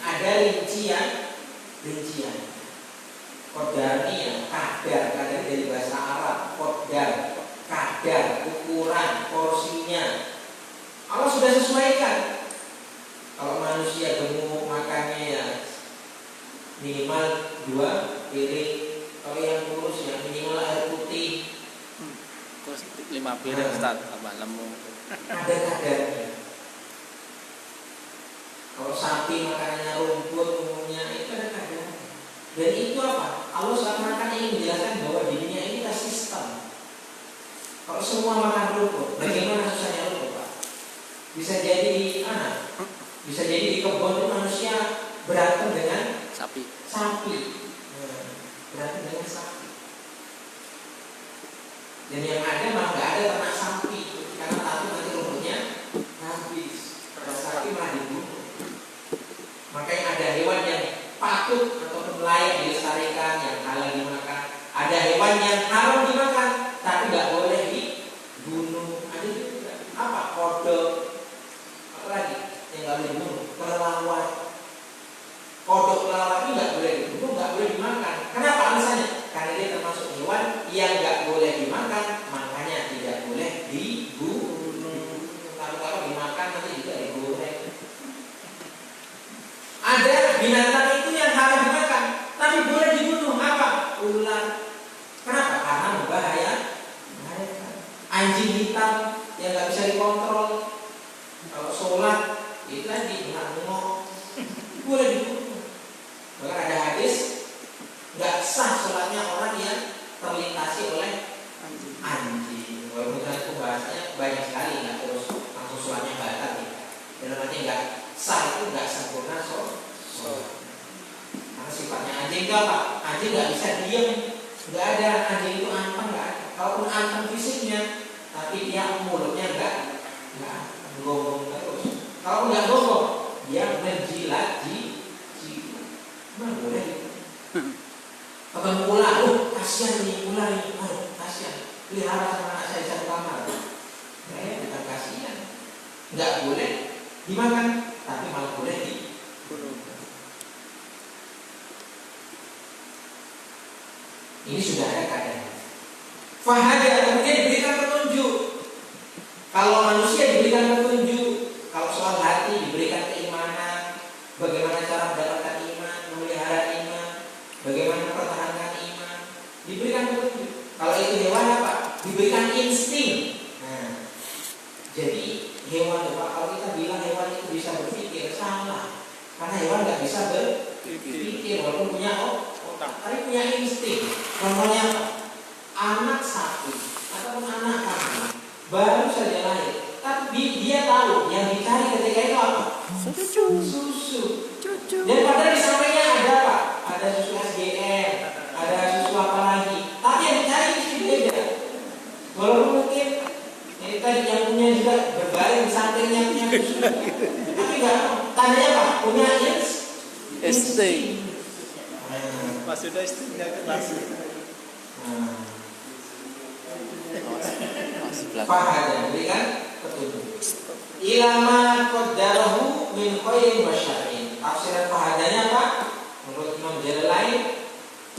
Ada rincian. Qadar ini ya, kadar dari bahasa Arab, qadar, kadar, ukuran, porsinya. Allah sudah sesuaikan. Kalau manusia gemuk makannya ya minimal 2 piring. Kalau yang kurus ya minimal air putih.
Terus 5 piring Ustaz, tambah lemu.
Ada kadarnya. Kalau sapi makanannya rumput umumnya itu ada kadarnya. Dan itu apa? Allah seakan-akan ingin menjelaskan bahwa di dunia ini ada sistem. Kalau semua makan rumput, bagaimana susahnya rumput, Pak? Bisa jadi di mana? Bisa jadi di kebun itu manusia berantem dengan sapi. Berantem dengan sapi. Dan yang ada malah nggak ada ternak sapi, karena takut nanti rumputnya habis. Kalau sapi malah dibunuh. Makanya ada hewan yang patut ataupun layak dilestarikan, yang halal dimakan. Ada hewan yang haram dimakan, tapi nggak boleh dibunuh. Ada juga apa? Kodok, apa lagi yang nggak boleh dibunuh? Kelelawar. Kodok kelelawar ini nggak boleh dibunuh, nggak boleh dimakan. Kenapa alasannya? Karena dia termasuk hewan yang nggak boleh dimakan, makanya tidak boleh dibunuh. Kalau dimakan nanti juga digoreng. Ada binatang itu yang haram dimakan, tapi boleh dibunuh. Apa? Ular. Kenapa? Karena berbahaya. Anjing hitam yang nggak bisa dikontrol. Kalau sholat itu tadi bengok, boleh dibunuh. Bahkan ada hadis nggak sah sholatnya orang yang terlintasi oleh anjing. Walaupun itu bahasanya banyak sekali, nggak terus langsung sholatnya batal. Dalam arti nggak sah itu nggak sempurna sholat. Karena sifatnya anjing itu apa? Anjing nggak bisa diam, nggak ada. Anjing itu anteng, nggak ada. Kalaupun anteng fisiknya, tapi dia mulutnya nggak gonggong terus. Kalau nggak gonggong, dia menjilat mana boleh? Ketemu ular, kasihan nih ular nih, kasihan. Pelihara sama anak saya di satu kamar. Bukan kasihan, nggak boleh dimakan, tapi malah boleh dibunuh. Ini sudah ada kadarnya. Fahada, kemudian diberikan petunjuk. Kalau manusia diberikan petunjuk, kalau soal hati diberikan keimanan, bagaimana cara mendapatkan iman, memelihara iman, bagaimana mempertahankan iman, diberikan petunjuk. Kalau itu hewan apa? Diberikan insting. Nah, jadi hewan apa? Kalau kita bilang hewan itu bisa berpikir, salah. Karena hewan nggak bisa berpikir, walaupun punya otak, tapi punya insting. Contohnya apa? Anak sapi ataupun anak kambing baru saja lahir, tapi dia tahu yang dicari ketika itu apa? Susu. Dan padahal di sampingnya ada apa? Ada susu SGM, ada susu apa lagi. Tapi yang dicari itu beda. Walaupun mungkin ini tadi yang punya juga berbaring di sampingnya punya susu, tapi nggak. Tandanya apa? Punya insting.
sudah istrinya kelas.
Nah,
Sebelah.
fahada berikan petunjuk. Ilama qaddarahu min khairin wa syarrin. Tafsiran fahadanya apa? Menurut Imam Jalalain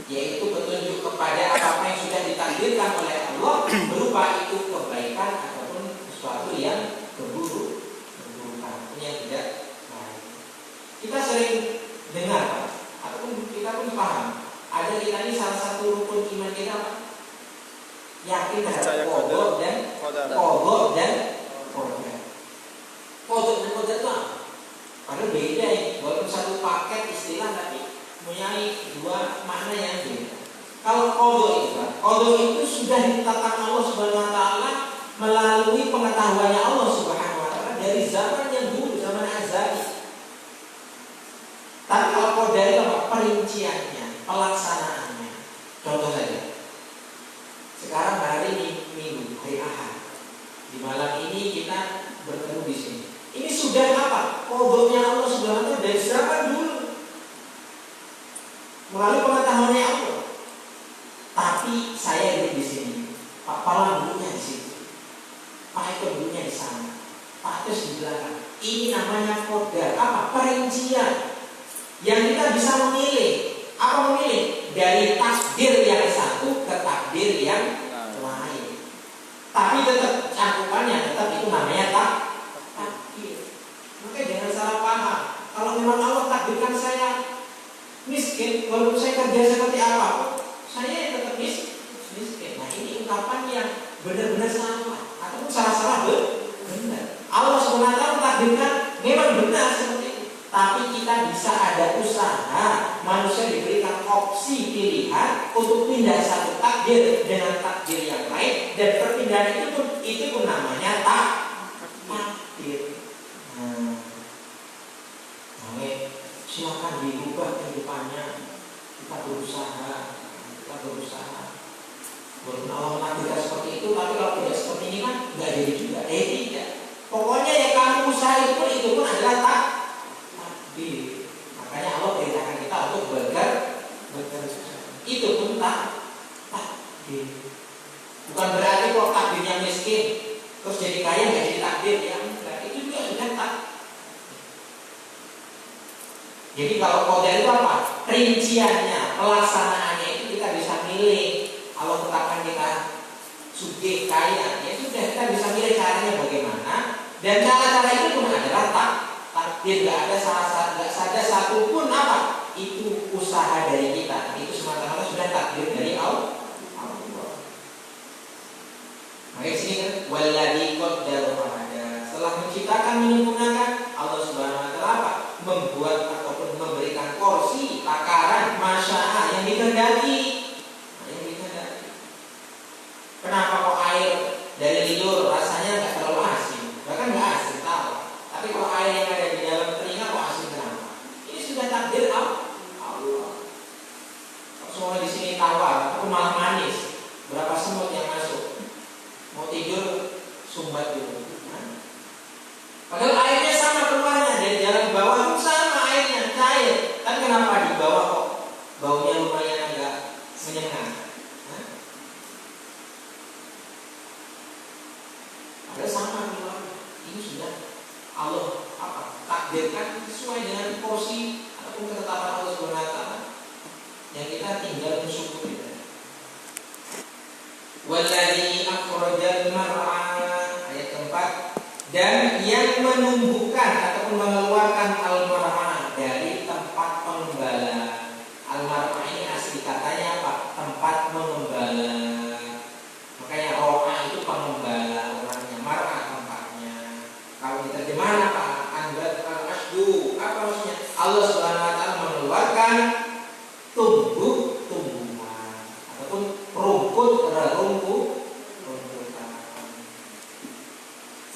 yaitu petunjuk kepada apa yang sudah ditakdirkan oleh Allah berupa itu kebaikan ataupun sesuatu yang keburukan, yang tidak baik. Kita sering dengar ataupun kita pun paham ada kita ini salah satu rukun iman kita apa? Yakin terhadap qada dan qadar. Qada dan qadar itu apa? Padahal beda ya, walaupun satu paket istilah tapi mempunyai dua makna yang beda. Kalau qada itu sudah ditetapkan Allah Subhanahu wa taala melalui pengetahuannya Allah Subhanahu wa taala dari zaman yang dulu, zaman azali. Tapi kalau qadar itu apa? Perinciannya, pelaksanaannya. Contoh saja. Sekarang hari Minggu, hari Ahad. Di malam ini kita bertemu di sini. Ini sudah apa? Qadanya Allah Subhanahu wa taala dari zaman dulu. Melalui pengetahuannya Allah. Tapi saya duduk di sini. Pak Pala duduknya di situ. Pak Eko duduknya di sana. Pak Tes di belakang. Ini namanya qadar. Apa? Perincian. Yang kita bisa memilih. Apa memilih? Dari takdir yang satu ke takdir yang lain. Tapi tetap cakupannya tetap itu namanya takdir. Maka jangan salah paham. Kalau memang Allah takdirkan saya miskin, walaupun saya kerja seperti apa, saya tetap miskin. Nah ini ungkapan yang benar-benar salah ataupun salah-salah benar. Allah sebenarnya takdirkan memang benar seperti itu. Tapi kita bisa ada usaha, manusia diberikan opsi pilihan untuk pindah satu takdir dengan takdir yang lain, dan perpindahan itu pun namanya takdir. Silakan diubah kehidupannya. Kita berusaha. Walaupun Allah menakdirkan seperti itu, tapi kalau tidak seperti ini kan nggak jadi juga. Tidak. Pokoknya yang kamu usaha itu pun adalah takdir. Makanya Allah perintahkan kita untuk bekerja. Itu pun takdir. Bukan berarti kalau takdirnya miskin terus jadi kaya nggak jadi takdir ya. Enggak. Itu juga sudah takdir. Jadi kalau qadar itu apa? Rinciannya, pelaksanaannya itu kita bisa milih. Allah tetapkan kita sugih kaya, ya sudah kita bisa milih caranya bagaimana. Dan cara-cara itu pun adalah takdir. Gak ada satupun apa? Itu usaha dari kita. Itu semata-mata sudah takdir dari Allah. Maka sini kan walladzi qaddara fahada. Setelah menciptakan menyempurnakan, Allah Subhanahu wa taala apa? Membuat ataupun memberikan porsi takaran masya'a yang dikehendaki. Kenapa kok air dari liur rasanya nggak terlalu asin, bahkan nggak asin tahu. Tapi kalau air yang ada di dalam telinga kok asin kenapa? Ini sudah takdir Allah. Kalau semua di sini tawar, aku malah manis. Berapa semut yang masuk? Mau tidur sumbat dulu. Padahal airnya sama keluarnya dari jalan bawah sama airnya cair. Kan kenapa di bawah kok baunya lumayan agak menyengat? Ada sama keluarnya. Ini sudah Allah takdirkan sesuai dengan porsi ataupun ketetapan Allah Subhanahu wa taala yang kita tinggal mensyukuri. Walladzi akhrajal mar'a, ayat keempat. Dan yang menumbuhkan ataupun mengeluarkan al-mar'a dari tempat pengembala. Al-mar'a ini asli katanya apa? Tempat mengembala. Makanya ro'a itu pengembala orangnya, mar'a tempatnya. Kalau diterjemahkan apa? Anbat al-asdu. Apa maksudnya? Allah Subhanahu wa taala mengeluarkan tumbuh-tumbuhan ataupun rumputan.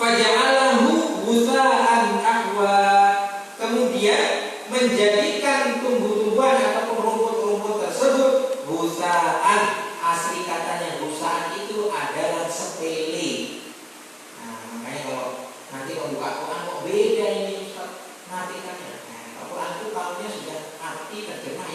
Faja'alahu ghutsa'an ahwa. Kemudian menjadikan tumbuh-tumbuhan ataupun rumput-rumput tersebut ghutsa'an. Asli katanya ghutsa'an itu adalah sepele. Nah, makanya kalau nanti buka Quran kok beda ini Ustaz, matikannya. Nah, Quran itu tahunya sudah arti terjemah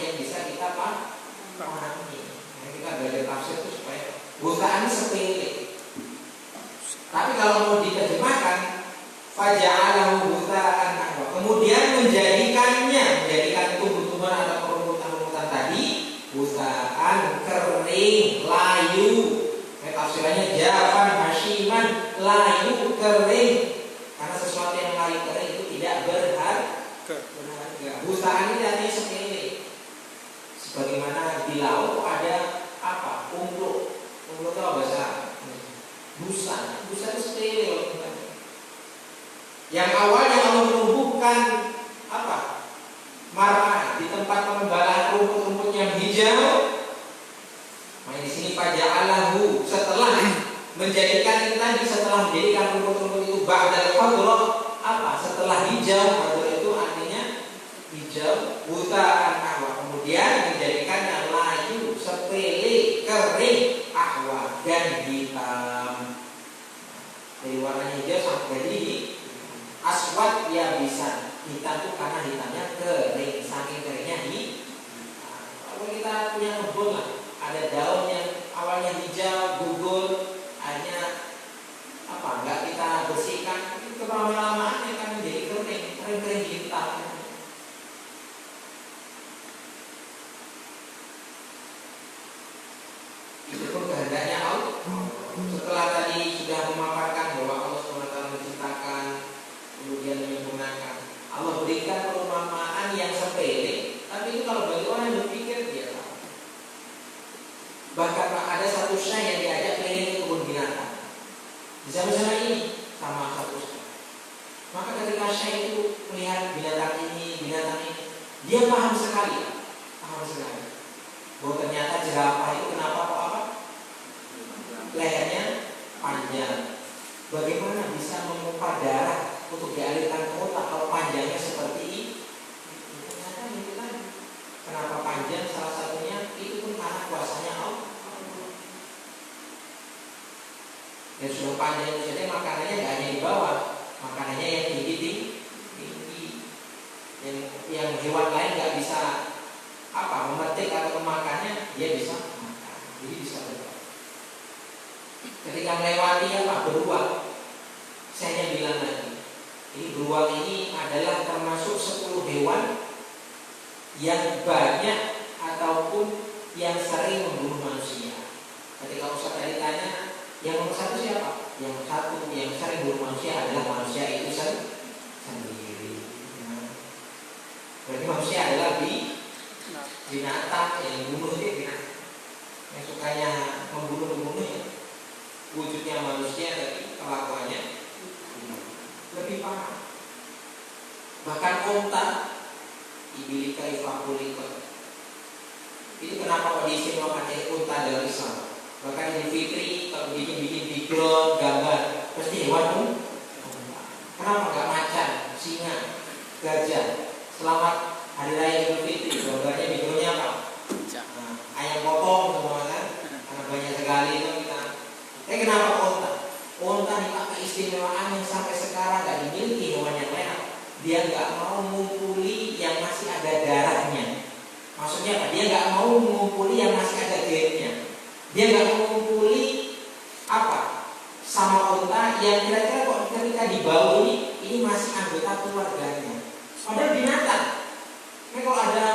kering, layu. Tafsirannya japan hasyiman, layu kering. Karena sesuatu yang layu kering itu tidak berharga. Busaan ini artinya sepele. Sebagaimana di laut ada apa? Umruk. Umruk itu apa bahasa? Busa. Busa itu sepele. Yang awalnya Allah menumbuhkan apa? Marah di tempat pengembalaan rumput-rumput yang hijau. Nah di sini faja'alahu, setelah menjadikan itu tadi, setelah menjadikan rumput-rumput itu ba'dal khadra, apa? Setelah hijau, khadra itu artinya hijau, butaan ahwa. Kemudian menjadikan yang layu, sepele, kering, ahwa dan hitam. Dari warnanya hijau sampai jadi aswad ya bisa hitam itu karena hitamnya kering, saking keringnya kalau kita punya kebun lah, ada daun yang awalnya hijau, gugur, akhirnya apa? Enggak kita bersihkan, itu lama-lamaan akan menjadi kering hitam. Itu pun kehendaknya Allah. Setelah tadi sudah memaparkan bahwa Allah SWT menciptakan, kemudian menyempurnakan, Allah berikan perumpamaan yang sepele, tapi itu kalau bagi orang yang berpikir dia tahu. Bahkan ada satu syekh yang diajak keliling ke kebun binatang di zaman ini sama satu syekh. Maka ketika syekh itu melihat binatang ini, dia paham sekali bahwa ternyata jerapah itu kenapa kok apa? Lehernya panjang. Bagaimana bisa memompa darah untuk dialirkan ke otak kalau panjangnya seperti ini? Ternyata itu tadi. Kenapa panjang? Salah satunya itu pun karena kuasanya Allah. Dan sudah panjang itu saja makanannya nggak hanya di bawah, makanannya yang tinggi. Yang hewan lain nggak bisa apa memetik atau memakannya, dia bisa makan. Jadi bisa berbuat. Ketika melewati apa beruang, saya bilang lagi, ini beruang ini adalah termasuk 10 hewan yang banyak ataupun yang sering membunuh manusia. Ketika Ustaz tadi tanya, yang nomor satu siapa? Yang satu yang sering membunuh manusia adalah manusia itu sendiri. Berarti manusia adalah binatang yang membunuh itu binatang. Yang sukanya membunuh ya. Wujudnya manusia tapi kelakuannya lebih parah. Bahkan unta ibilika ifakulikot. Itu kenapa kok diistimewakan unta dalam Islam? Bahkan Idul Fitri kalau bikin background gambar pasti hewan pun. Kenapa nggak macan, singa, gajah? Selamat Hari Raya Idul Fitri, gambarnya backgroundnya apa? Nah, ayam potong semua kan? Karena banyak sekali itu kita. Kenapa unta? Unta dipakai keistimewaan yang sampai sekarang nggak dimiliki hewan yang lain. Dia nggak mau mengumpuli yang masih ada darahnya. Maksudnya apa? Dia nggak mau mengumpuli yang masih ada gennya. Dia nggak mau mengumpuli apa? Sama unta yang kira-kira kok ketika dibawa ini masih anggota keluarganya. Padahal binatang. Kalau ada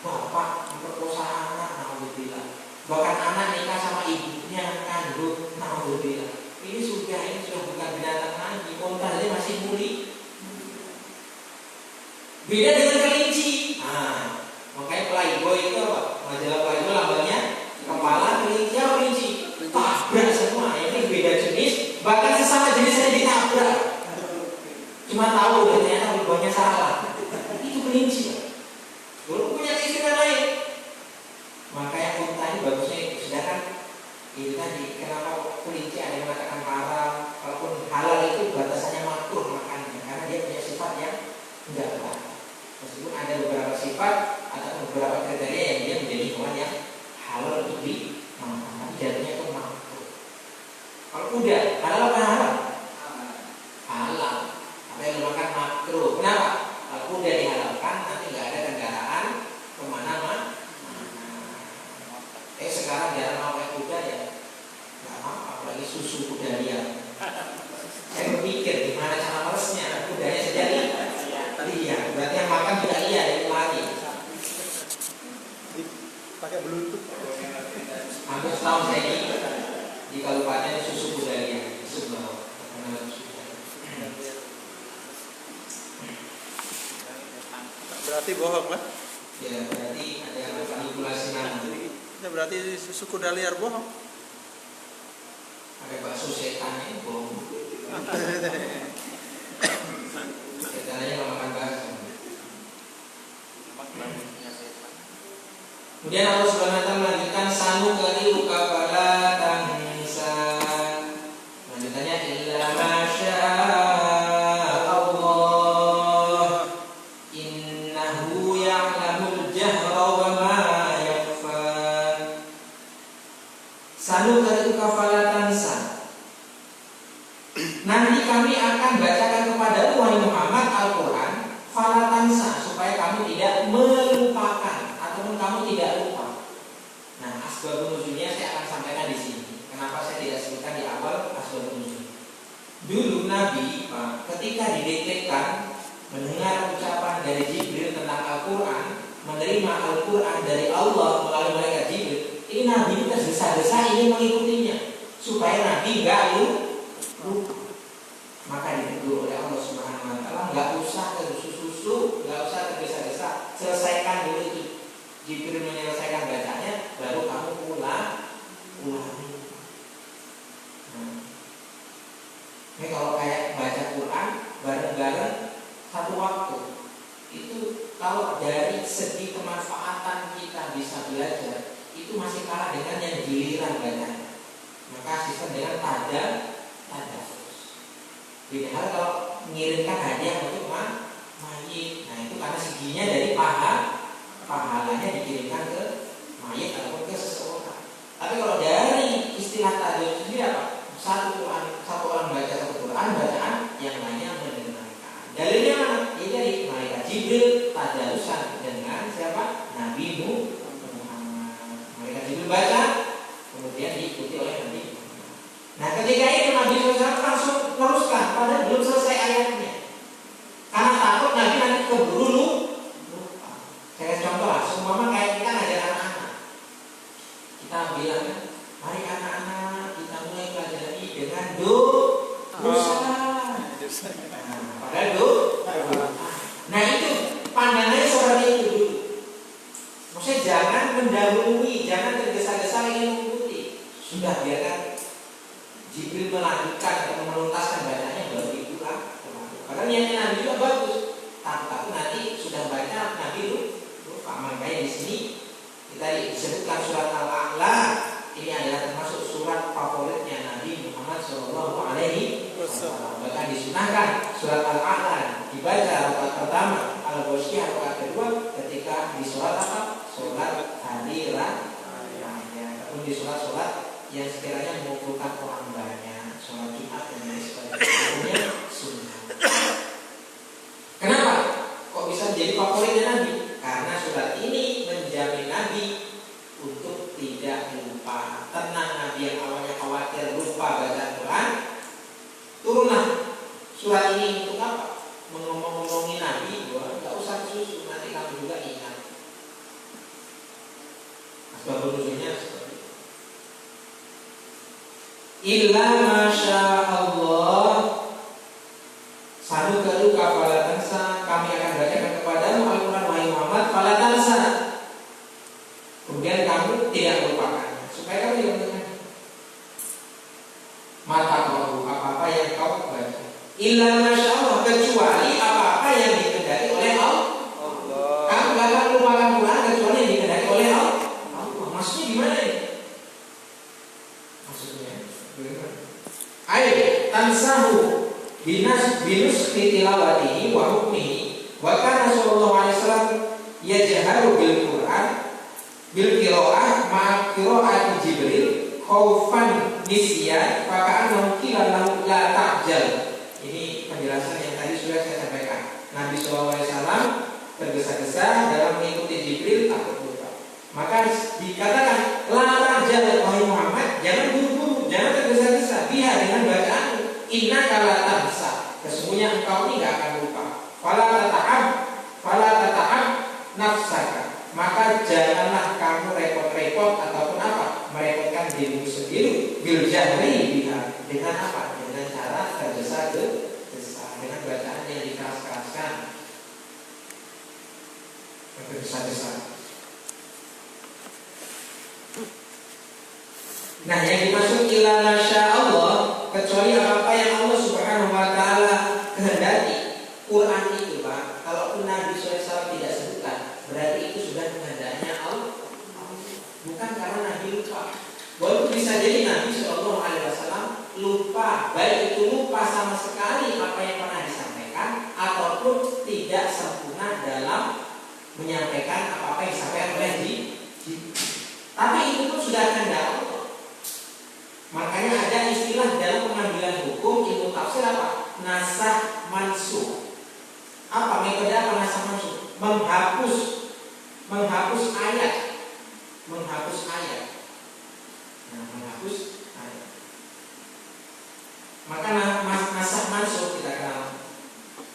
bapak memperkosa anak, alhamdulillah. Bahkan anak nikah sama ibunya kandung, alhamdulillah. Ini sudah bukan binatang lagi. Unta saja masih muli. Beda dengan kelinci. Nah, makanya Playboy itu apa? Majalah Playboy lambangnya kepala kelinci, kelinci. Tabrak semua. Ini beda jenis. Bahkan sesama jenis saja ditabrak. Cuma tahu ternyata rubahnya salah. Itu kelinci. Belum punya keistimewaan lain. Makanya unta ini bagusnya itu. Sedangkan itu tadi kenapa kelinci ada yang mengatakan haram. Kalaupun halal itu batasannya makruh makannya karena dia punya sifat yang enggak halal. Meskipun ada beberapa sifat atau beberapa kriteria yang dia menjadi hewan yang halal untuk dimakan, tapi jatuhnya itu makruh. Kalau kuda halal apa haram? Halal. Apa yang dimakan makruh. Kenapa? Kalau kuda dihalalkan nanti nggak ada kendaraan kemana-mana. Sekarang jarang pakai kuda ya, nggak apa, apalagi susu kuda liar. Saya berpikir gimana cara meresnya kudanya saja liar, berarti yang makan juga liar, yang lari.
pakai bluetooth.
Hampir setahun saya di Kabupaten Susu Kudalia, Subang.
Berarti bohong lah.
Ya, berarti ada manipulasi nama.
Ya berarti suku Daliar bohong.
Ada bakso setannya bohong. Setannya nggak makan bakso. Kemudian Allah Subhanahu wa taala melanjutkan sanu kali ukafala tansa. Lanjutannya illa masya Allah innahu ya'lamul jahra wa ma yakhfa. Sanu kali ukafala tansa. Nanti kami akan bacakan kepada wahai Muhammad Al-Qur'an fala tansa supaya kamu tidak melupakan ataupun kamu tidak lupa. Nah, asbabun nuzulnya saya akan sampaikan di sini. Kenapa saya tidak sebutkan di awal asbabun nuzul? Dulu Nabi ketika didekatkan mendengar ucapan dari Jibril tentang Al-Quran, menerima Al-Quran dari Allah melalui malaikat Jibril, ini Nabi itu tergesa-gesa ingin mengikutinya supaya Nabi nggak lupa. Maka ditegur oleh Allah Subhanahu wa taala, nggak usah tersusu-susu, nggak usah tergesa-gesa, selesaikan dulu itu. Jibril menyelesaikan bacanya, baru kamu ulangi. Ini kalau kayak baca Quran bareng-bareng satu waktu, itu kalau dari segi kemanfaatan kita bisa belajar, itu masih kalah dengan yang giliran bacanya. Maka sistem dengan tadarus. Beda hal kalau mengirimkan hadiah untuk mayit. Nah itu karena seginya dari pahalanya dikirimkan ke mayit ataupun ke seseorang. Tapi kalau dari istilah tadarus sendiri apa? Satu orang baca satu Quran, bacaan yang lainnya mendengarkan. Dalilnya mana? Ini dari malaikat Jibril tadarusan dengan siapa? Nabi Muhammad. Malaikat Jibril baca, kemudian diikuti oleh Nabi Muhammad. Nah ketika itu Nabi SAW langsung teruskan, padahal belum selesai ayatnya. Karena takut Nabi nanti keburu lupa. Saya kasih contoh lah, seumpama kayak kita ngajar anak-anak. Kita bilang, mari anak-anak kita mulai pelajari dengan dosa. Padahal dosa. Nah itu pandangannya seperti itu dulu. Maksudnya jangan mendahului, jangan tergesa-gesa ingin mengikuti. Sudah biarkan Jibril melanjutkan atau menuntaskan bacanya baru diulang. Padahal niatnya Nabi juga bagus. Tapi nanti sudah baca Nabi lupa. Makanya di sini kita disebutkan surat Al-A'la. Ini adalah termasuk surat favoritnya Nabi Muhammad SAW. Bahkan disunahkan surat Al-A'la dibaca rakaat pertama, Al-Ghasyiyah rakaat kedua ketika di sholat apa? Sholat hari raya. Ataupun di sholat-sholat yang sekiranya mengumpulkan orang banyak, sholat Jumat dan lain sebagainya, sunnah. Kenapa? Kok bisa menjadi favoritnya Nabi? Karena surat ini menjamin Nabi untuk tidak lupa. Tenang Nabi yang awalnya khawatir lupa baca Quran, turunlah surat ini untuk apa? Mengomong-ngomongin Nabi, nggak usah susu, nanti kamu juga ingat. Asbabun nuzulnya seperti itu. Illa masya Allah sanu kalu kafala tansa, kami akan bacakan kepadamu Al-Quran wahai Muhammad fala tansa, kemudian kamu tidak melupakan supaya kamu tidak mendengar mata kau apa-apa yang kau baca. Illa masya Allah, kecuali apa-apa yang dikehendaki oleh Allah. Kamu gak akan melupakan Quran kecuali yang dikehendaki oleh Allah. Maksudnya gimana ini? Maksudnya ayat tansahu binus tilawatihi wa hukmihi wa kana sallallahu alaihi wasallam yajharu bil Quran bil qiraah ma'a qiraati Jibril khaufan nisyan fa ka'annahu qila lahu la ta'jal. Ini penjelasan yang tadi sudah saya sampaikan. Nabi sallallahu alaihi wasallam tergesa-gesa dalam mengikuti Jibril takut lupa. Maka dikatakan la ta'jal wahai Muhammad, jangan buru-buru, jangan tergesa-gesa biha dengan bacaan innaka la tansa, sesungguhnya engkau ini gak akan lupa. Fala tata'ab nafsaka, maka janganlah kamu repot dirimu sendiri bil jahri biha, dengan apa? Dengan cara tergesa-gesa, dengan bacaan yang dikeras-keraskan, tergesa-gesa. Nah, yang dimaksud illa masya Allah, kecuali apa yang Allah Subhanahu wa taala kehendaki. Quran itu, Pak, kalaupun Nabi SAW tidak sebutkan, berarti itu sudah kehendaknya Allah. Bukan karena Nabi lupa. Walaupun bisa jadi Nabi SAW lupa, baik itu lupa sama sekali apa yang pernah disampaikan, ataupun tidak sempurna dalam menyampaikan apa-apa yang disampaikan oleh tapi itu pun sudah kehendak Allah. Makanya ada istilah dalam pengambilan hukum ilmu tafsir apa? Nasakh mansukh. Apa metode apa nasakh mansukh? Menghapus ayat. Menghapus ayat. Nah, menghapus ayat. Maka nasakh mansukh kita kenal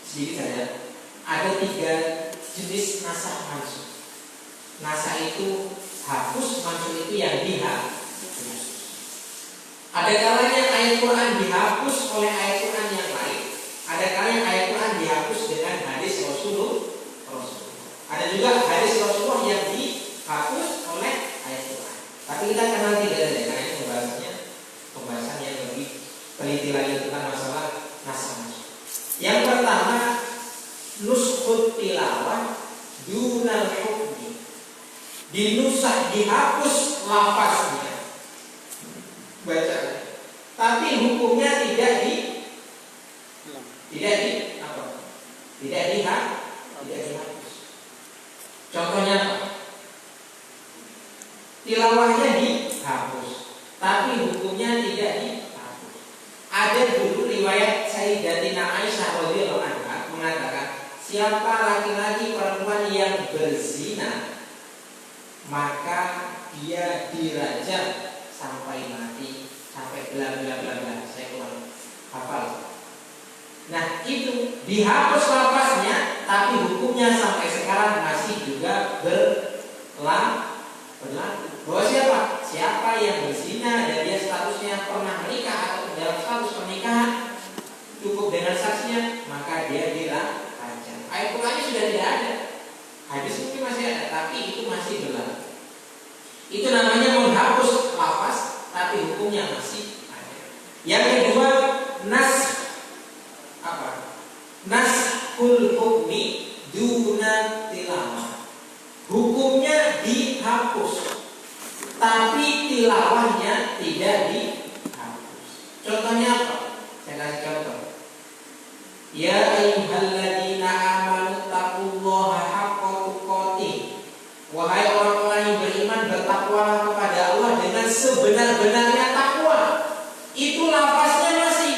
sedikit saja. Ada 3 jenis nasakh mansukh. Nasakh itu hapus, mansukh itu yang dihapus. Ada kalanya ayat Quran dihapus oleh ayat Quran yang lain. Ada kalanya ayat Quran dihapus dengan hadis Rasulullah. Ada juga hadis Rasulullah yang dihapus oleh ayat Quran. Tapi kita kenal tidak ada, karena ini pembahasan yang lebih teliti lagi tentang masalah nasakh. Yang pertama, nuskhut tilawah dunal hukmi. Dinusah, dihapus lafaznya, baca, tapi hukumnya tidak dihapus. Contohnya apa? Tilawahnya dihapus, tapi hukumnya tidak dihapus. Ada dulu riwayat Sayyidatina Aisyah radhiyallahu anha mengatakan, siapa laki-laki perempuan yang berzina, maka dia dirajam sampai mati, sampai bla bla bla bla. Saya kurang hafal. Nah, itu dihapus lafaznya, tapi hukumnya sampai sekarang masih juga berlaku. Bahwa siapa yang berzina dan dia statusnya pernah menikah atau dalam status pernikahan, cukup dengan saksinya, maka dia dirajam. Ayat Qurannya sudah tidak ada, hadis mungkin masih ada, tapi itu masih berlaku. Itu namanya menghapus lafaz, tapi hukumnya masih ada. Yang kedua, naskhul hukmi duna tilawah. Hukumnya dihapus, tapi tilawahnya tidak dihapus. Contohnya apa? Saya kasih contoh. Ya ayyuhalladzina amanu taqullaha haqqa tuqatih. Wahai orang-orang yang beriman, bertakwalah kepada Allah dengan sebenar-benarnya takwa. Itu lafaznya masih,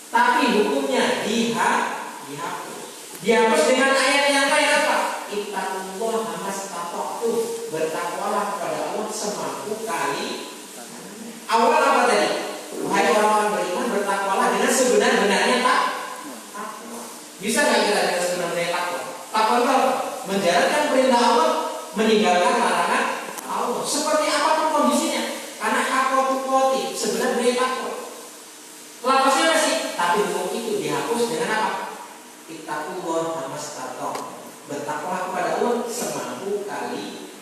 tapi hukumnya dihapus. Dihapus dengan ayat yang lain apa? Ittaqullaha mastata'tum. Bertakwalah kepada Allah semampu kali. Awal apa tadi? Wahai orang-orang beriman, bertakwalah dengan sebenar-benarnya takwa. Bisa nggak kita dengan sebenar-benarnya takwa? Takwa itu apa? Menjalankan perintah Allah, meninggalkan larangan Allah. Seperti apapun kondisinya, karena haqqatuqati, sebenarnya takwa. Lafaznya masih, tapi hukum itu dihapus dengan apa? Ittaqullaha mastata'tum. Bertakwalah kepada Allah semampu kali.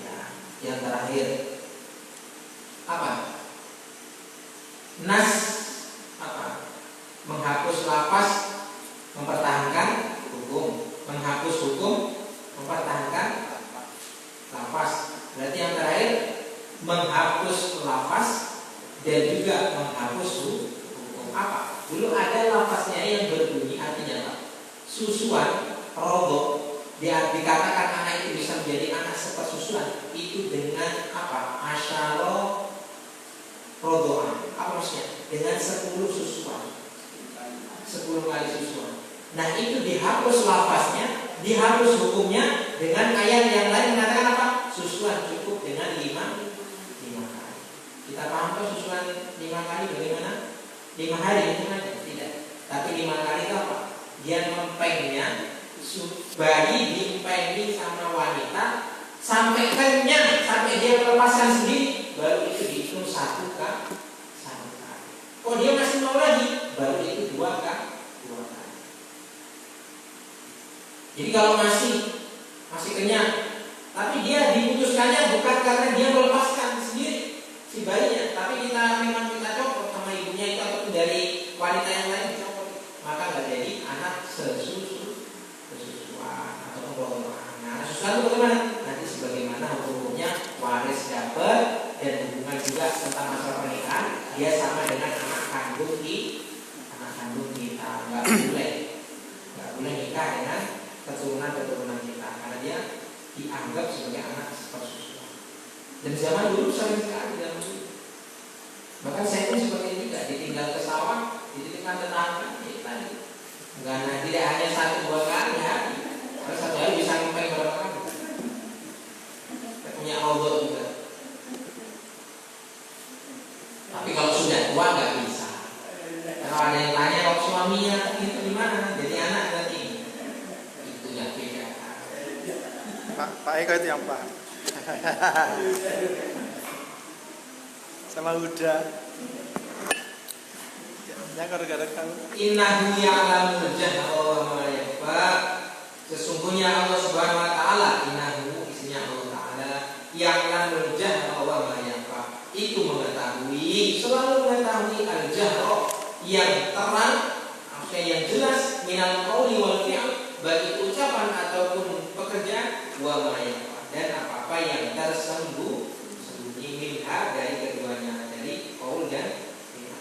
Ya. Yang terakhir apa? Menghapus lafaz, mempertahankan hukum. Menghapus hukum, mempertahankan lafaz. Berarti yang terakhir menghapus lafaz dan juga menghapus hukum. Apa? Dulu ada lafaznya yang berbunyi artinya apa? Susuan, rodok. Dikatakan anak itu bisa menjadi anak sepersusuan itu dengan apa? Asyara rodoan. Apa maksudnya? Dengan 10 susuan, 10 kali susuan. Nah, itu dihapus lafaznya, dihapus hukumnya dengan ayat yang lain mengatakan apa? Susuan cukup dengan 5 kali. Kita paham tuh susuan 5 kali bagaimana? 5 hari itu aja, tidak. Tapi 5 kali itu apa? Dia mempengnya, bayi diempengi sama wanita sampai kenyang, sampai dia melepaskan sendiri, baru itu Jadi kalau masih kenyang, tapi dia diputuskannya bukan karena dia melepaskan sendiri si bayinya, tapi memang kita copot sama ibunya itu atau dari wanita yang lain dicopot, maka nggak jadi anak sesusuan atau pembohongan. Nah, sesuatu bagaimana? Nanti sebagaimana hukumnya waris dapat dan hubungan juga tentang masalah pernikahan, dia sama dengan anak kandung kita, nggak boleh nikah dengan keturunan kita karena dia dianggap sebagai anak persusuan. Dan zaman dulu sering sekali dalam itu. Bahkan saya pun seperti ini juga, ditinggal ke sawah, dititipkan tetangga, ya tadi. Enggak, tidak hanya 1-2 kali hari. Kalau satu hari bisa sampai berapa kali. Kita punya Allah juga. Tapi kalau sudah tua nggak bisa. Kalau ada yang tanya kalau suaminya itu gimana, jadi anak nanti itu yang beda.
Pak Eko itu yang Pak. Sama Huda. Ya gara-gara kamu.
Innahu ya'lamul jahra wa ma yakhfa. Sesungguhnya Allah Subhanahu wa taala, innahu isinya Allah taala, ya'lamul jahra wa ma yakhfa. Itu mengetahui, selalu mengetahui al-jahra yang terang, maksudnya yang jelas, minal qauli wal fi'l, baik ucapan ataupun pekerjaan, wa ma yakhfa, dan apa-apa yang tersembunyi minha dari keduanya, dari qaul dan fi'l.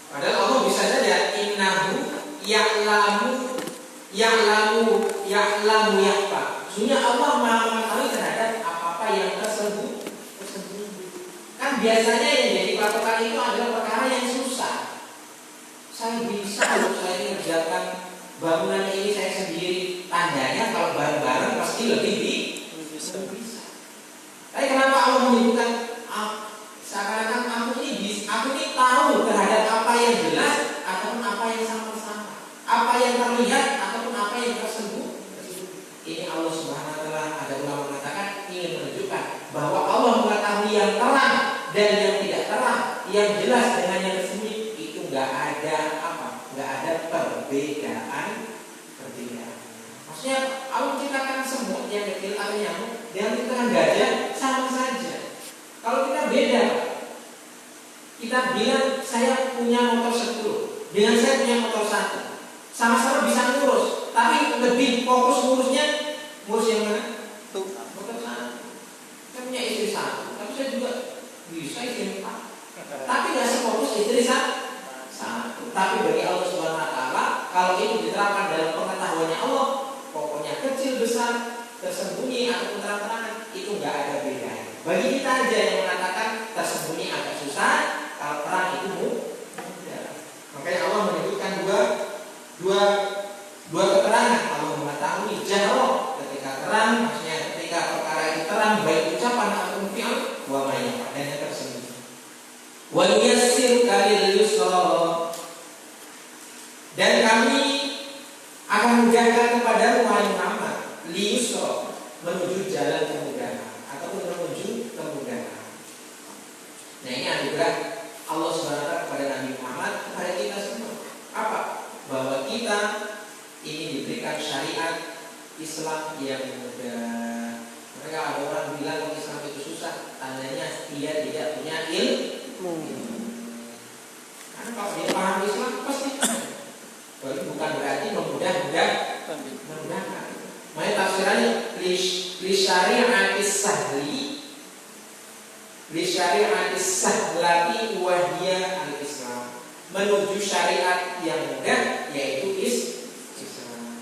Padahal Allah bisa saja innahu ya'lamu yakhfa. Maksudnya Allah Maha mengetahui terhadap apa-apa yang tersembunyi. Kan biasanya yang jadi patokan itu adalah perkara yang susah. Saya bisa kalau saya mengerjakan bangunan ini saya sendiri. Tandanya kalau bareng-bareng pasti lebih bisa. Tapi kenapa Allah menyebutkan seakan-akan aku ini tahu terhadap apa yang jelas ataupun apa yang sama-sama, apa yang terlihat ataupun apa yang tersembunyi. Ini Allah Subhanahu wa taala, ada ulama mengatakan ingin menunjukkan bahwa Allah mengetahui yang terang dan yang tidak terang, yang jelas dengan yang tersembunyi. Itu nggak ada perbedaan. Maksudnya Allah menciptakan semut yang kecil atau nyamuk, yang menciptakan gajah sama saja. Kalau kita beda, kita bilang saya punya motor 10 dengan saya punya motor 1, sama-sama bisa ngurus, tapi lebih fokus ngurus yang mana? Motor 1. Saya punya istri 1, tapi saya juga bisa istri 4, tapi nggak sefokus istri 1. Tapi bagi Allah Subhanahu wa taala, kalau itu diterapkan dalam pengetahuannya Allah, pokoknya kecil besar, tersembunyi ataupun terang-terangan, itu nggak ada bedanya. Bagi kita aja yang mengatakan tersembunyi agak susah, kalau terang itu mudah. Makanya Allah menyebutkan dua keterangan. Allah mengetahui jahro ketika terang, maksudnya ketika perkara itu terang, baik ucapan ataupun fi'il, wa ma yakhfa, dan yang tersembunyi. Wa nuyassiruka lil yusra, dan kami akan mudahkan kepadamu wahai Muhammad, li yusra, menuju jalan kemudahan ataupun menuju kemudahan. Nah, ini anugerah Allah SWT kepada Nabi Muhammad, kepada kita semua. Apa? Bahwa kita ini diberikan syariat Islam yang mudah. Mereka ada orang bilang kalau Islam itu susah, tandanya dia tidak punya ilmu. Karena kalau dia paham Islam pasti bukan berarti memudahkan. Makanya tafsirannya li syari'atis sahlati wa hiya al-Islam, menuju syariat yang mudah, yaitu Islam.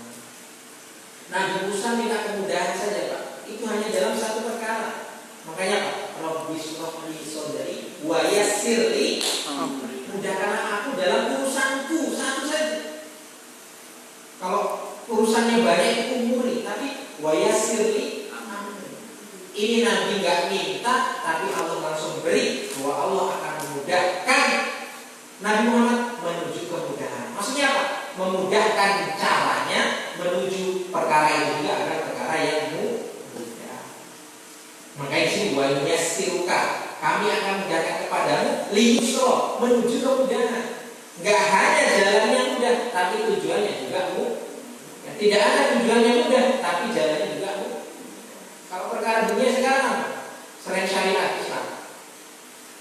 Nabi Musa minta kemudahan saja, Pak. Itu hanya dalam satu perkara. Makanya Pak, Rabbi shrah li sadri wa yassir li amri, mudahkanlah aku dalam urusanku, satu saja. Kalau urusannya banyak itu umuri, tapi wa yassir li amri. Ini Nabi nggak minta, tapi Allah langsung beri, bahwa Allah akan memudahkan Nabi Muhammad menuju kemudahan. Maksudnya apa? Memudahkan caranya menuju perkara itu juga adalah perkara yang mudah. Makanya sini wa yassiruka, kami akan mudahkan kepadamu li yusra, menuju kemudahan. Nggak hanya jalan yang mudah, tapi tujuannya juga mudah. Ya, tidak ada tujuannya mudah, tapi jalannya juga mudah. Kalau perkara dunia sekarang, selain syariat Islam,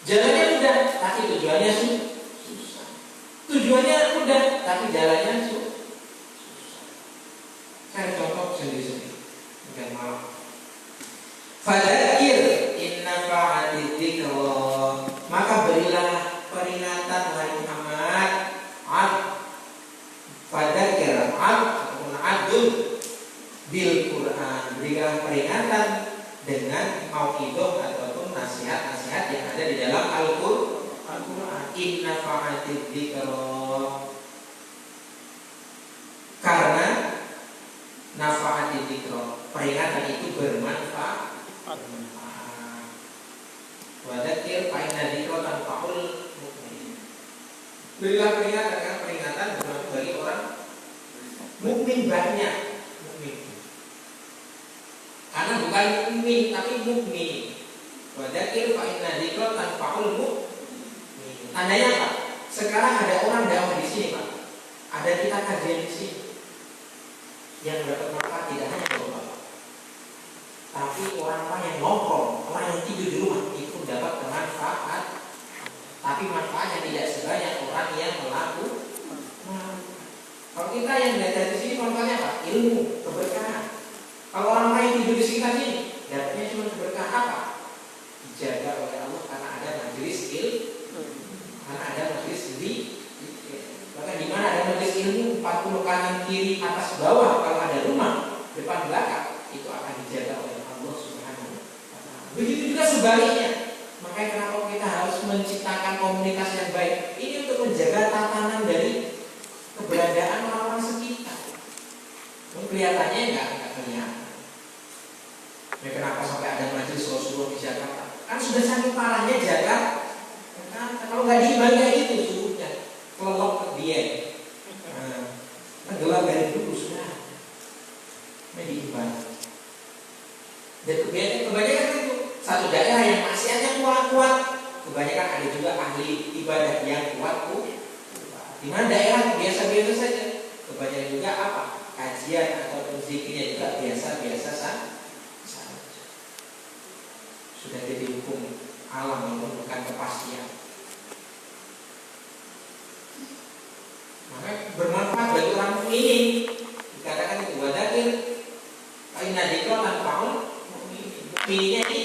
jalannya mudah, tapi tujuannya susah. Tujuannya mudah, tapi jalannya susah. Saya contoh sendiri-sendiri. Bukan malam. Fadzakir inna fa'ati dzikra, maka berilah peringatan wahai Muhammad. Fadzakir ataupun adul bil Quran, berilah peringatan dengan mauidhah ataupun nasihat-nasihat yang ada di dalam Al-Qur'an. Inna fa'ati dzikra, karena nafa'ati dzikra, peringatan itu bermanfaat. Wa dzakir fa inna dzikra tanfa'ul mu'minin. Berilah peringatan, karena peringatan bermanfaat bagi orang mukmin banyak. Mukmin. Karena bukan mukmin tapi mukmin. Wa dzakir fa inna dzikra tanfa'ul mu'minin. Tandanya apa? Sekarang ada orang dakwah di sini, Pak. Ada kita kajian di sini. Yang dapat manfaat tidak hanya Bapak, tapi orang-orang yang nongkrong, orang yang tidur di rumah itu dapat bermanfaat. Tapi manfaatnya tidak sebanyak orang yang melakukan. Kalau kita yang belajar di sini manfaatnya apa? Ilmu, keberkahan. Kalau orang-orang yang tidur di sekitar sini, dapatnya cuma keberkahan apa? Dijaga oleh Allah karena ada majelis ilmu, karena ada majelis ilmu. Bahkan di mana ada majelis ilmu 40 kanan kiri atas bawah, kalau ada rumah depan belakang itu akan dijaga oleh Allah Subhanahu wa taala. Begitu juga sebaliknya. Makanya kenapa kita harus menciptakan komunitas yang baik? Ini untuk menjaga tatanan dari keberadaan orang-orang sekitar. Kelihatannya enggak kelihatan. Ya, kenapa sampai ada majelis Rasulullah di Jakarta? Kan sudah sangat parahnya Jakarta. Kalau nggak diimbang itu suhunya kelelop ke dia, tenggelam dari dulu sudah, diimbang. Dan kebanyakan itu satu daerah yang maksiatnya kuat-kuat, kebanyakan ada juga ahli ibadah yang kuat. Di mana daerah biasa-biasa saja, kebanyakan juga apa? Kajian atau zikirnya juga biasa-biasa saja. Sudah jadi hukum alam, bukan kepastian. Maka bermanfaat bagi orang mukmin. Dikatakan itu wadakir inna dzikra tanfa'ul mu'minin. Mukminnya ini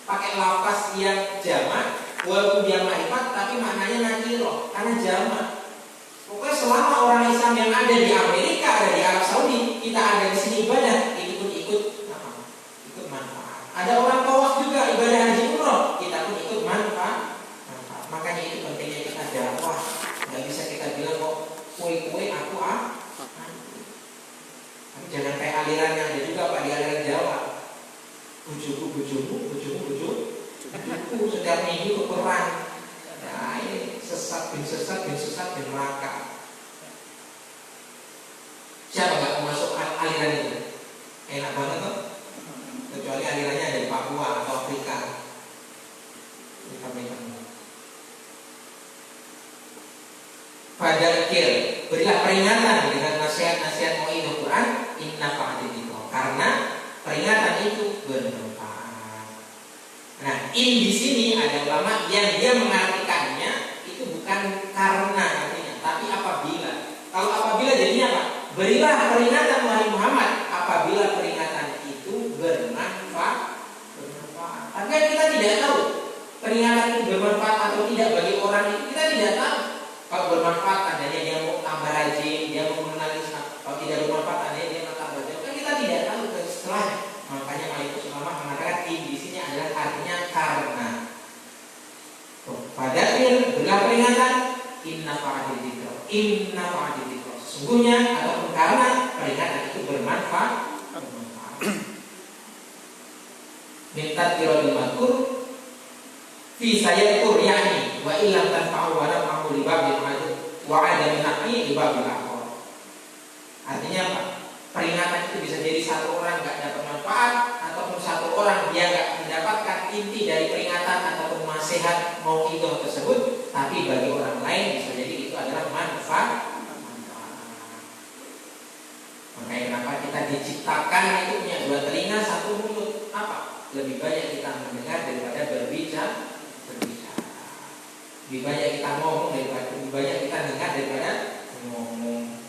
pakai lafaz yang jamak, walaupun dia ma'rifat tapi maknanya nakiro karena jamak. Pokoknya selama orang Islam yang ada di Amerika, ada di Arab Saudi, kita ada di sini ibadah, ikut manfaat. Ada orang tawaf juga ibadah haji umroh, kita pun ikut manfaat. Makanya itu pentingnya kita dakwah. Nggak bisa kita bilang kok kue aku jangan kayak aliran yang ada juga Pak, di aliran Jawa. Bujuku setiap minggu ke perang. Nah, ini sesat bin neraka. Siapa nggak mau masuk aliran itu? Enak banget tuh. Kecuali alirannya ada di Papua atau Afrika. Fadzakir, berilah peringatan dengan nasihat-nasihat mauidhah Quran. Inna fa'ati dzikra, karena peringatan itu bermanfaat. Nah, di sini ada ulama yang dia mengartikannya itu bukan karena artinya, tapi apabila. Kalau apabila jadinya apa? Berilah peringatan wahai Muhammad apabila peringatan itu bermanfaat. Tapi kan kita tidak tahu peringatan itu bermanfaat atau tidak bagi orang itu, kita tidak tahu. Kalau bermanfaat adanya dia mau tambah rajin, dia mau mengenal Islam. Kalau tidak bermanfaat adanya dia mau tambah jauh. Kan kita tidak tahu setelahnya. Makanya Malikus ulama mengatakan di sini adalah artinya karena. Fadzakir, berilah peringatan. Inna fa'ati dzikra. Sesungguhnya ataupun karena peringatan itu bermanfaat. Minta tirul makur fi sayatur yani wa illam tanfa'u wa nafa'u li babil ajr wa adam nafi li babil akhir. Artinya apa? Peringatan itu bisa jadi satu orang enggak dapat manfaat ataupun satu orang dia enggak mendapatkan inti dari peringatan ataupun nasihat mauidhah tersebut, tapi bagi orang lain bisa jadi itu adalah manfaat. kita diciptakan itu punya dua telinga, satu mulut. Apa? Lebih banyak kita mendengar daripada berbicara. Lebih banyak kita ngomong daripada lebih banyak kita dengar daripada ngomong.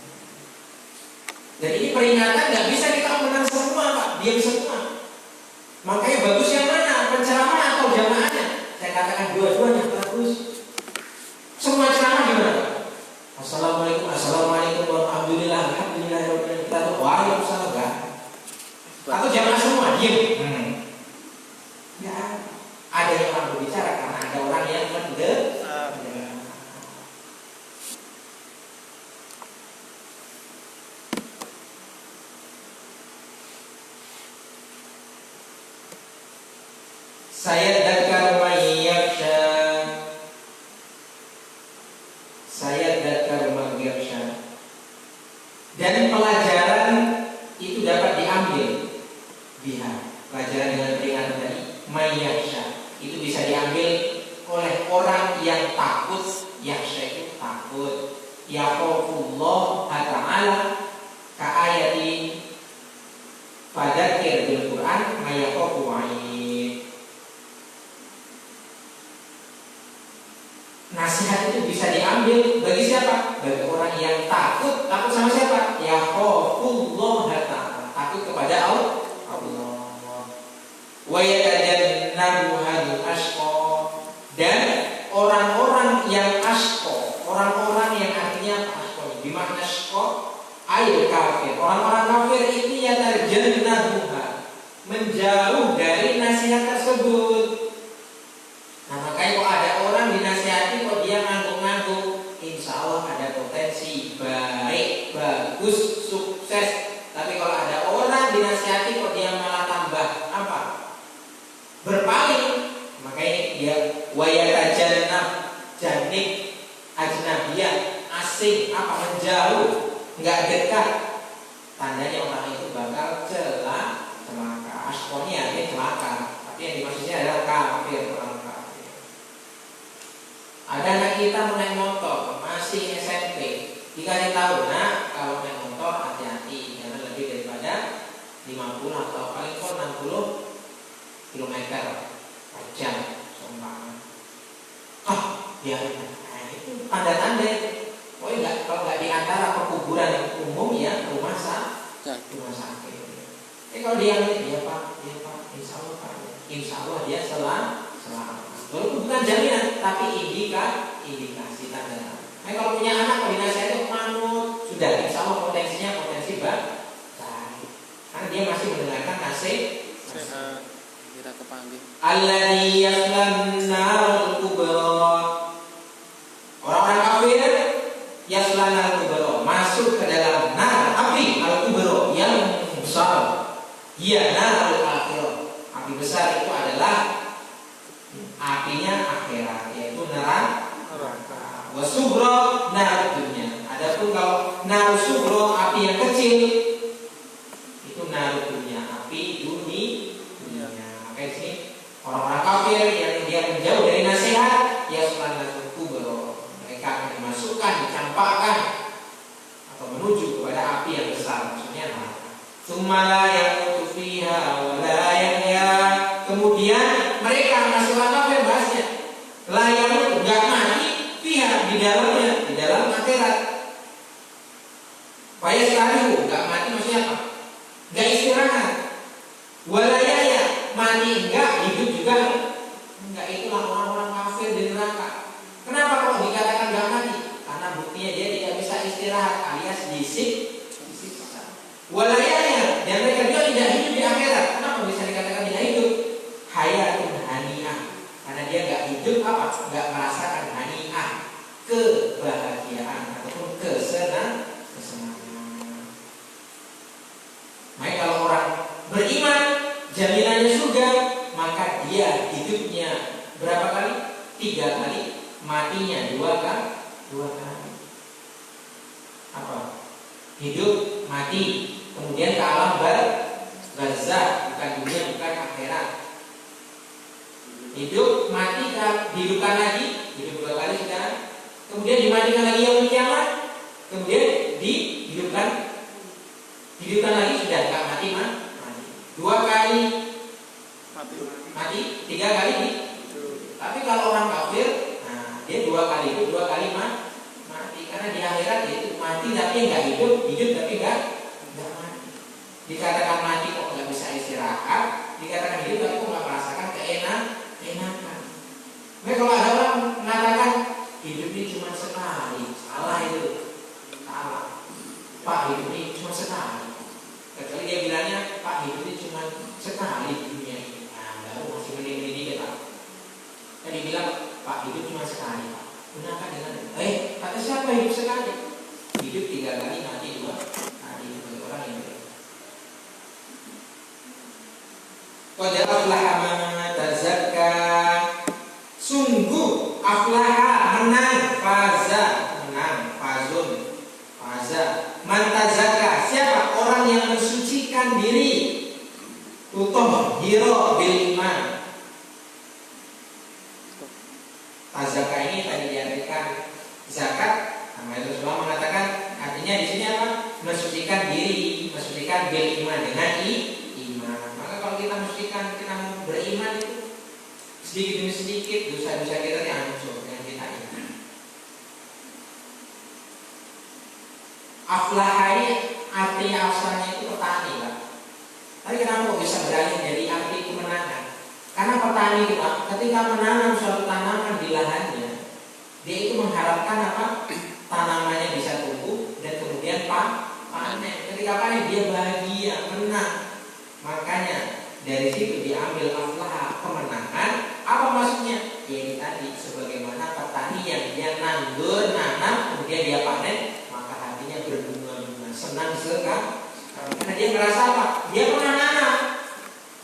Jadi ini peringatan, nggak bisa kita menang semua, Pak. Diam semua. Makanya bagus yang mana? Penceramah atau jamaahnya? Saya katakan dua-duanya bagus. Semua ceramah gimana, Pak? Assalamualaikum, assalamualaikum, alhamdulillah, alhamdulillah, kita tuh waalaikumsalam, enggak? Atau jamaah semua diam? Ya, ada yang orang berbicara karena ada orang yang mendengar. Saya dzakar mayyaksha. Saya dzakar mayyaksha. Dan pelajaran itu dapat diambil biha. Pelajaran dengan peringatan tadi mayyaksha itu bisa diambil oleh orang yang takut. Yaksha itu takut. Yaqulullah ta'ala ka ayati fadzakir bil Qur'an mayyaqu wa'id. Nasihat itu bisa diambil bagi siapa? Bagi orang yang takut. Takut sama siapa? Yaqulullah ta'ala, takut kepada Allah. Wa yatajannabuhal ashqa, dan orang-orang yang ashqa, orang-orang yang artinya ashqa, di mana ashqa? Ayat kafir. Orang-orang kafir itu yatajannabuha, menjauh dari nasihat tersebut. Nah, makanya kok ada orang dinasihati kok dia ngangguk-ngangguk, insya Allah ada potensi baik, bagus, sukses. Tapi kalau ada orang dinasihati kok dia malah tambah apa? Berpaling. Makanya dia wayatajannab, janib, ajnabiyah, asing, apa, menjauh, nggak dekat. Tandanya orang itu bakal celaka. Asqonya artinya celaka, tapi yang dimaksudnya adalah kafir, orang kafir. Ada anak kita naik motor masih SMP, dikasih tahu, nah kalau naik motor hati-hati, jangan lebih daripada 50 atau paling kurang 60 km per jam, seumpama. Biarin. Nah, itu tanda-tanda. Oh enggak, kalau nggak di antara perkuburan umum ya rumah sakit. Kalau dia ya Pak, insya Allah Pak, insya Allah dia selamat. Walaupun bukan jaminan, tapi indikasi tanda. Kalau punya anak koordinasi itu manut, sudah insya Allah potensinya potensi baik, karena dia masih mendengarkan nasihat.
Kita kepanggil.
Alladzi yaslan narul kubra. Orang-orang kafir yaslan narul kubra, masuk ke dalam nar api al-kubra yang besar. Iya, narul akhirah. Api besar itu adalah apinya akhirat, yaitu neraka. Wasubro nar dunia. Adapun kalau nar subro, api yang kecil, itu nar dunia, api dunia. Makanya sini orang-orang kafir yang dia menjauh dari nasihat, ya subhanahu kubro, mereka akan dimasukkan, dicampakkan atau menuju kepada api yang besar, maksudnya neraka. Sumala yang fiha wala yahya. Kemudian mereka masih kafir bahasnya. Layak enggak mati fiha, di dalamnya, di dalam akhirat. Faya sekali enggak mati maksudnya apa? Enggak istirahat. Wala yahya, mati enggak, hidup juga enggak. Itulah orang-orang kafir di neraka. Kenapa kalau dikatakan enggak mati? Karena buktinya dia tidak bisa istirahat, alias disiksa. Walayanya, dan mereka juga tidak hidup di akhirat. Kenapa bisa dikatakan tidak hidup? Hayatun hani'ah, karena dia nggak hidup apa? Nggak merasakan hani'ah, kebahagiaan ataupun kesenangan. Maka kalau orang beriman, jaminannya surga, maka dia hidupnya berapa kali? 3 kali, matinya 2 kali. Apa? Hidup, mati, kemudian ke alam barzakh, bukan dunia, bukan akhirat. Hidup, mati, dihidupkan lagi, hidup 2 kali sekarang, kemudian dimatikan lagi yang kiamat, kemudian dihidupkan Hidupkan lagi sudah nggak mati mati. 2 kali mati, 3 kali mati. Tapi kalau orang kafir, nah dia 2 kali hidup, 2 kali mati. Karena di akhirat dia itu mati tapi nggak hidup, hidup tapi nggak mati. Dikatakan mati kok nggak bisa istirahat, dikatakan hidup tapi kok nggak merasakan keenakan. Nah kalau ada orang mengatakan hidup ini cuma sekali, salah itu, salah. Pak hidup ini cuma sekali. Kecuali dia bilangnya Pak hidup ini cuma sekali di dunia ini. Nah baru masih mending dikit Pak. Tadi bilang Pak hidup cuma sekali Pak. Gunakan dengan kata siapa hidup sekali? Hidup 3 kali mati 2 kali bagi orang yang baik. Qad aflaha man tazakka. Sungguh aflaha menang, fazun, man tazakka. Siapa orang yang mensucikan diri? Tutoh hiro bil iman. Tazakka ini tadi diartikan zakat. Nah, Rasulullah mengatakan artinya di sini apa? Mensucikan diri, mensucikan bil iman dengan iman. Maka kalau kita mensucikan, kita mau beriman itu sedikit demi sedikit dosa-dosa kita yang hancur dengan kita ini. Aflaha ini artinya asalnya itu petani, Pak. Tapi kenapa kok bisa beralih dari arti kemenangan? Karena petani itu, Pak, ketika menanam suatu tanaman di lahannya, dia itu mengharapkan apa? Tanamannya bisa tumbuh dan kemudian panen. Ketika panen dia bahagia, menang. Makanya dari situ diambil aflaha, kemenangan. Apa maksudnya? Ya ini tadi, sebagaimana petani yang dia nandur, nanam, kemudian dia panen, maka hatinya berbunga-bunga, senang sekali. Karena dia merasa apa? Dia pernah nanam,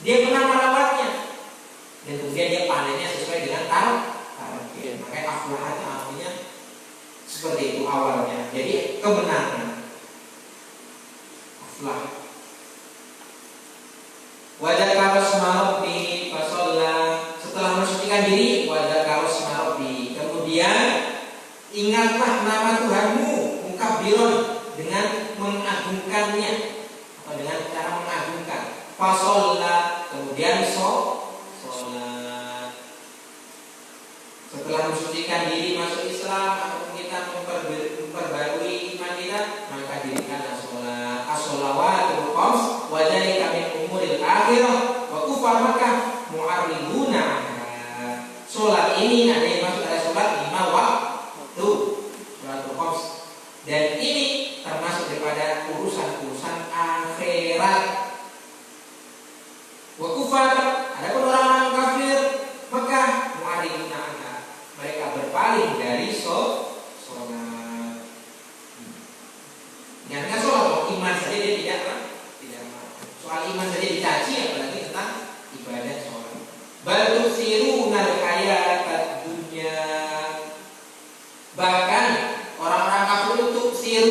dia pernah merawatnya, dan kemudian dia panennya sesuai dengan target. Makanya aflaha itu artinya seperti itu awalnya. Jadi kemenangan. Aflaha. Wajah karos marobbi fasolla. Setelah mensucikan diri, wajah karos marobbi. Kemudian ingatlah nama Tuhanmu, mukabbiron, dengan mengagungkannya atau dengan cara mengagungkan. Fasolla, kemudian sholat. Setelah mensucikan diri masuk Islam atau kita memperbarui iman kita, maka dirikanlah sholat. As-sholawatul khams wa dzalika min umuril akhirah wa kufar Makkah mu'arriduna. Sholat ini ada yang masuk ada sholat 5 waktu, sholatul khams, dan ini termasuk daripada urusan-urusan akhirat. Wa kufar, adapun orang-orang kafir Mekah mu'arriduna, mereka berpaling dari sholat. Jangan sholat, iman saja dia tidak. Soal iman saja dicaci, apalagi tentang ibadah sholat. Bal tu'thirunal hayatad dunya. Bahkan orang-orang kafir itu usir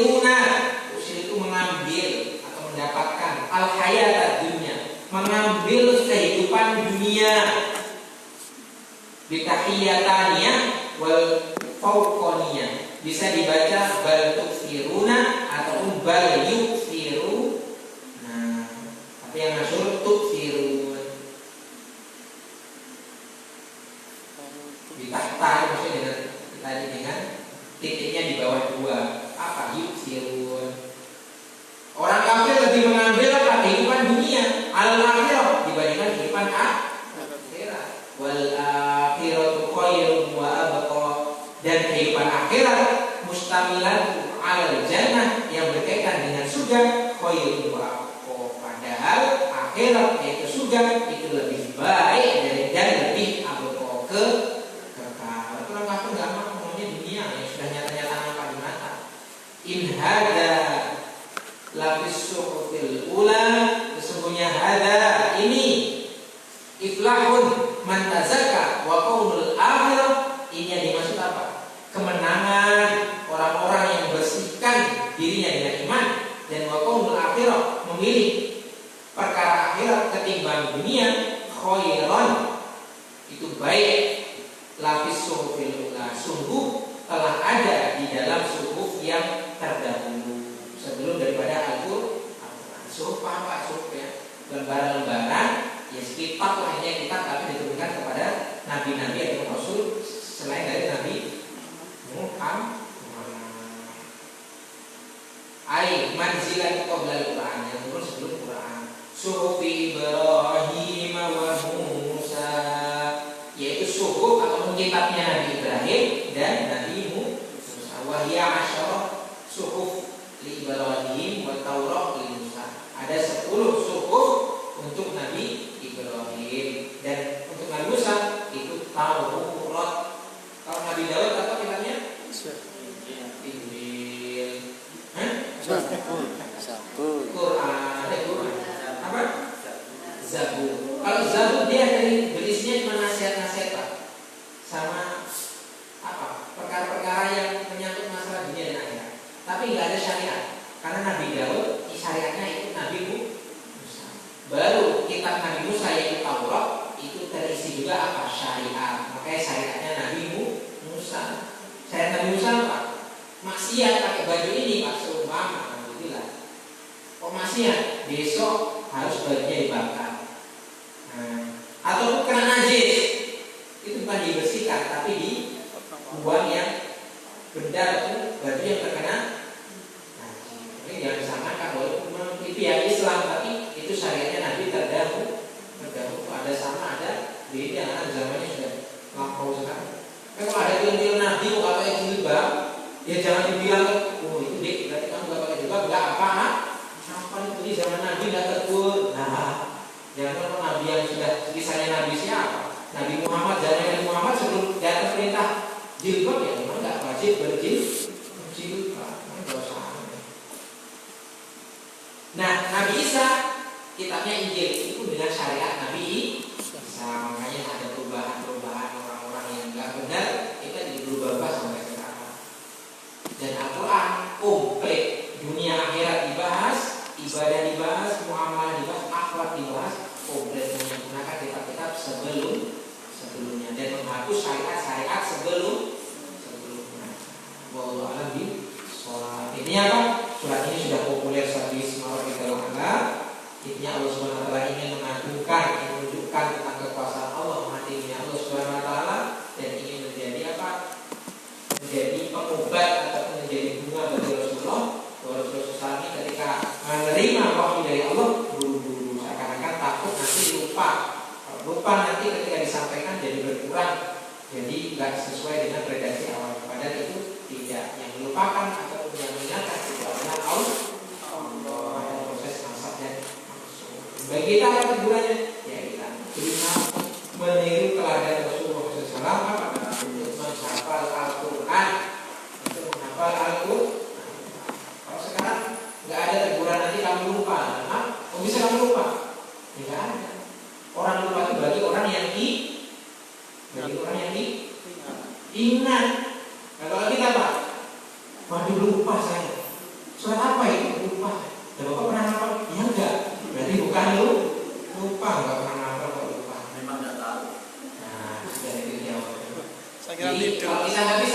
itu mengambil atau mendapatkan al hayatad dunya, mengambil kehidupan dunia. Bitahiyataniyah wal fauqaniyah. Bisa dibaca bal tu'thiruna ataupun bal yu'thiru. Nah, tapi yang masyhur tu'thirun. Ditahta maksudnya tadi dengan titiknya di bawah 2. Apa yu'thirun? Orang kafir lebih mengambil apa? Kehidupan dunia al-akhirah dibandingkan kehidupan akhirat. Wal akhiratu khairun wa abqa, dan kehidupan akhirat mustamilan alal jannah, yang berkaitan dengan surga, khairun wa abqa. Padahal akhirat yaitu surga itu lebih baik dan lebih abqa, kekal. Orang kafir enggak mau maunya dunia yang sudah nyata-nyata nampak di mata. In hadza lafis suhufil ula, sesungguhnya hada ini iflahun man tazakka wa qaulul akhirah. Ini yang dimaksud apa? Kemenangan orang-orang yang bersihkan dirinya dengan iman, dan wa qaulul akhirah, memilih perkara akhirat ketimbang dunia. Khairan, itu baik. Lapis suhufil ula, sungguh telah ada di dalam suhuf yang terdahulu sebelum daripada Al-Qur'an. suhuf paham Pak, suhuf ya, lembaran-lembaran ya kitab lah ini, kitab tapi diturunkan kepada nabi-nabi atau rasul selain dari Nabi Muhammad. Ai manzilan qabla al-Qur'an, yang turun sebelum Quran. Suhufi Ibrahim wa Musa, yaitu suhuf atau kitabnya Nabi Ibrahim dan Nabi Musa. Wa hiya asyara suhuf li Ibrahim wa Taurat li Musa. Ada 10 suhuf untuk Nabi Ibrahim dan untuk Nabi Musa itu Taurat. Kalau Nabi Daud apa kitabnya? Injil.
Zabur.
Quran. Apa? Zabur. Kalau Zabur dia dari berisinya cuma nasihat-nasihat Pak, sama apa? Perkara-perkara yang menyangkut masalah dunia dan akhirat. Tapi nggak ada syariat. Karena Nabi Daud syariatnya itu Nabi Musa. Baru kitab Nabi Musa yaitu Taurat itu terisi juga apa? Syariat. Makanya syariatnya Nabi Musa. Syariat Nabi Musa apa? Maksiat pakai baju ini Pak, seumpama alhamdulillah. Oh maksiat, besok harus bajunya dibakar. Atau kena najis, itu bukan dibersihkan tapi dibuang yang benda atau baju yang terkena najis. Ini jangan disamakan, walaupun itu ya Islam tapi itu syariatnya Nabi terdahulu ada sama ada beda karena zamannya sudah lampau sekarang. Kalau ada tiang-tiang Nabi kok pakai jilbab, ya jangan dibilang oh itu dek berarti kamu gak pakai jilbab, gak apa-apa. Apa itu di zaman Nabi gak tegur. Nah, jangan kalau Nabi yang sudah kisahnya Nabi siapa? Nabi Muhammad, zaman Nabi Muhammad sebelum datang perintah jilbab ya memang gak wajib berjilbab. Nah, Nabi Isa kitabnya Injil itu dengan syariat Nabi Isa, makanya ada perubahan-perubahan orang-orang yang gak benar kita jadi berubah-ubah sampai sekarang. Dan Al-Quran komplit, dunia akhirat dibahas, ibadah dibahas, muamalah dibahas, akhlak dibahas, komplit menggunakan kitab-kitab sebelumnya dan menghapus syariat-syariat sebelumnya. Wallahu a'lam bishawab. Intinya apa? Surat ini sudah populer saat di Ismail Al-A'la. Intinya Allah Subhanahu wa taala ingin mengagungkan, ingin menunjukkan tentang kekuasaan Allah, matinya Allah Subhanahu wa taala dan ingin menjadi apa? Menjadi pengobat atau menjadi bunga bagi Rasulullah. Rasulullah ini ketika menerima wahyu dari Allah buru-buru seakan-akan takut nanti lupa nanti ketika disampaikan jadi berkurang, jadi nggak sesuai dengan prediksi awal. Padahal itu tidak, yang melupakan atau yang mengingatkan itu adalah Allah. Proses nasab dan maksud. Bagi kita apa tegurannya? Ya kita terima meniru teladan Rasulullah SAW untuk menghafal Al-Quran, untuk menghafal Al-Quran. Kalau sekarang nggak ada teguran nanti kamu lupa, kok bisa kamu lupa? Tidak ada. Orang lupa itu bagi orang yang ingat. Nah, kalau kita apa? Waduh lupa saya. Surat apa itu? Lupa. Dan Bapak pernah hafal? Ya enggak. Berarti bukan lupa, enggak pernah hafal kok lupa.
Memang enggak tahu.
Nah, sudah itu jawab.
Saya kira
Jadi
tidur.
kalau kita nggak bisa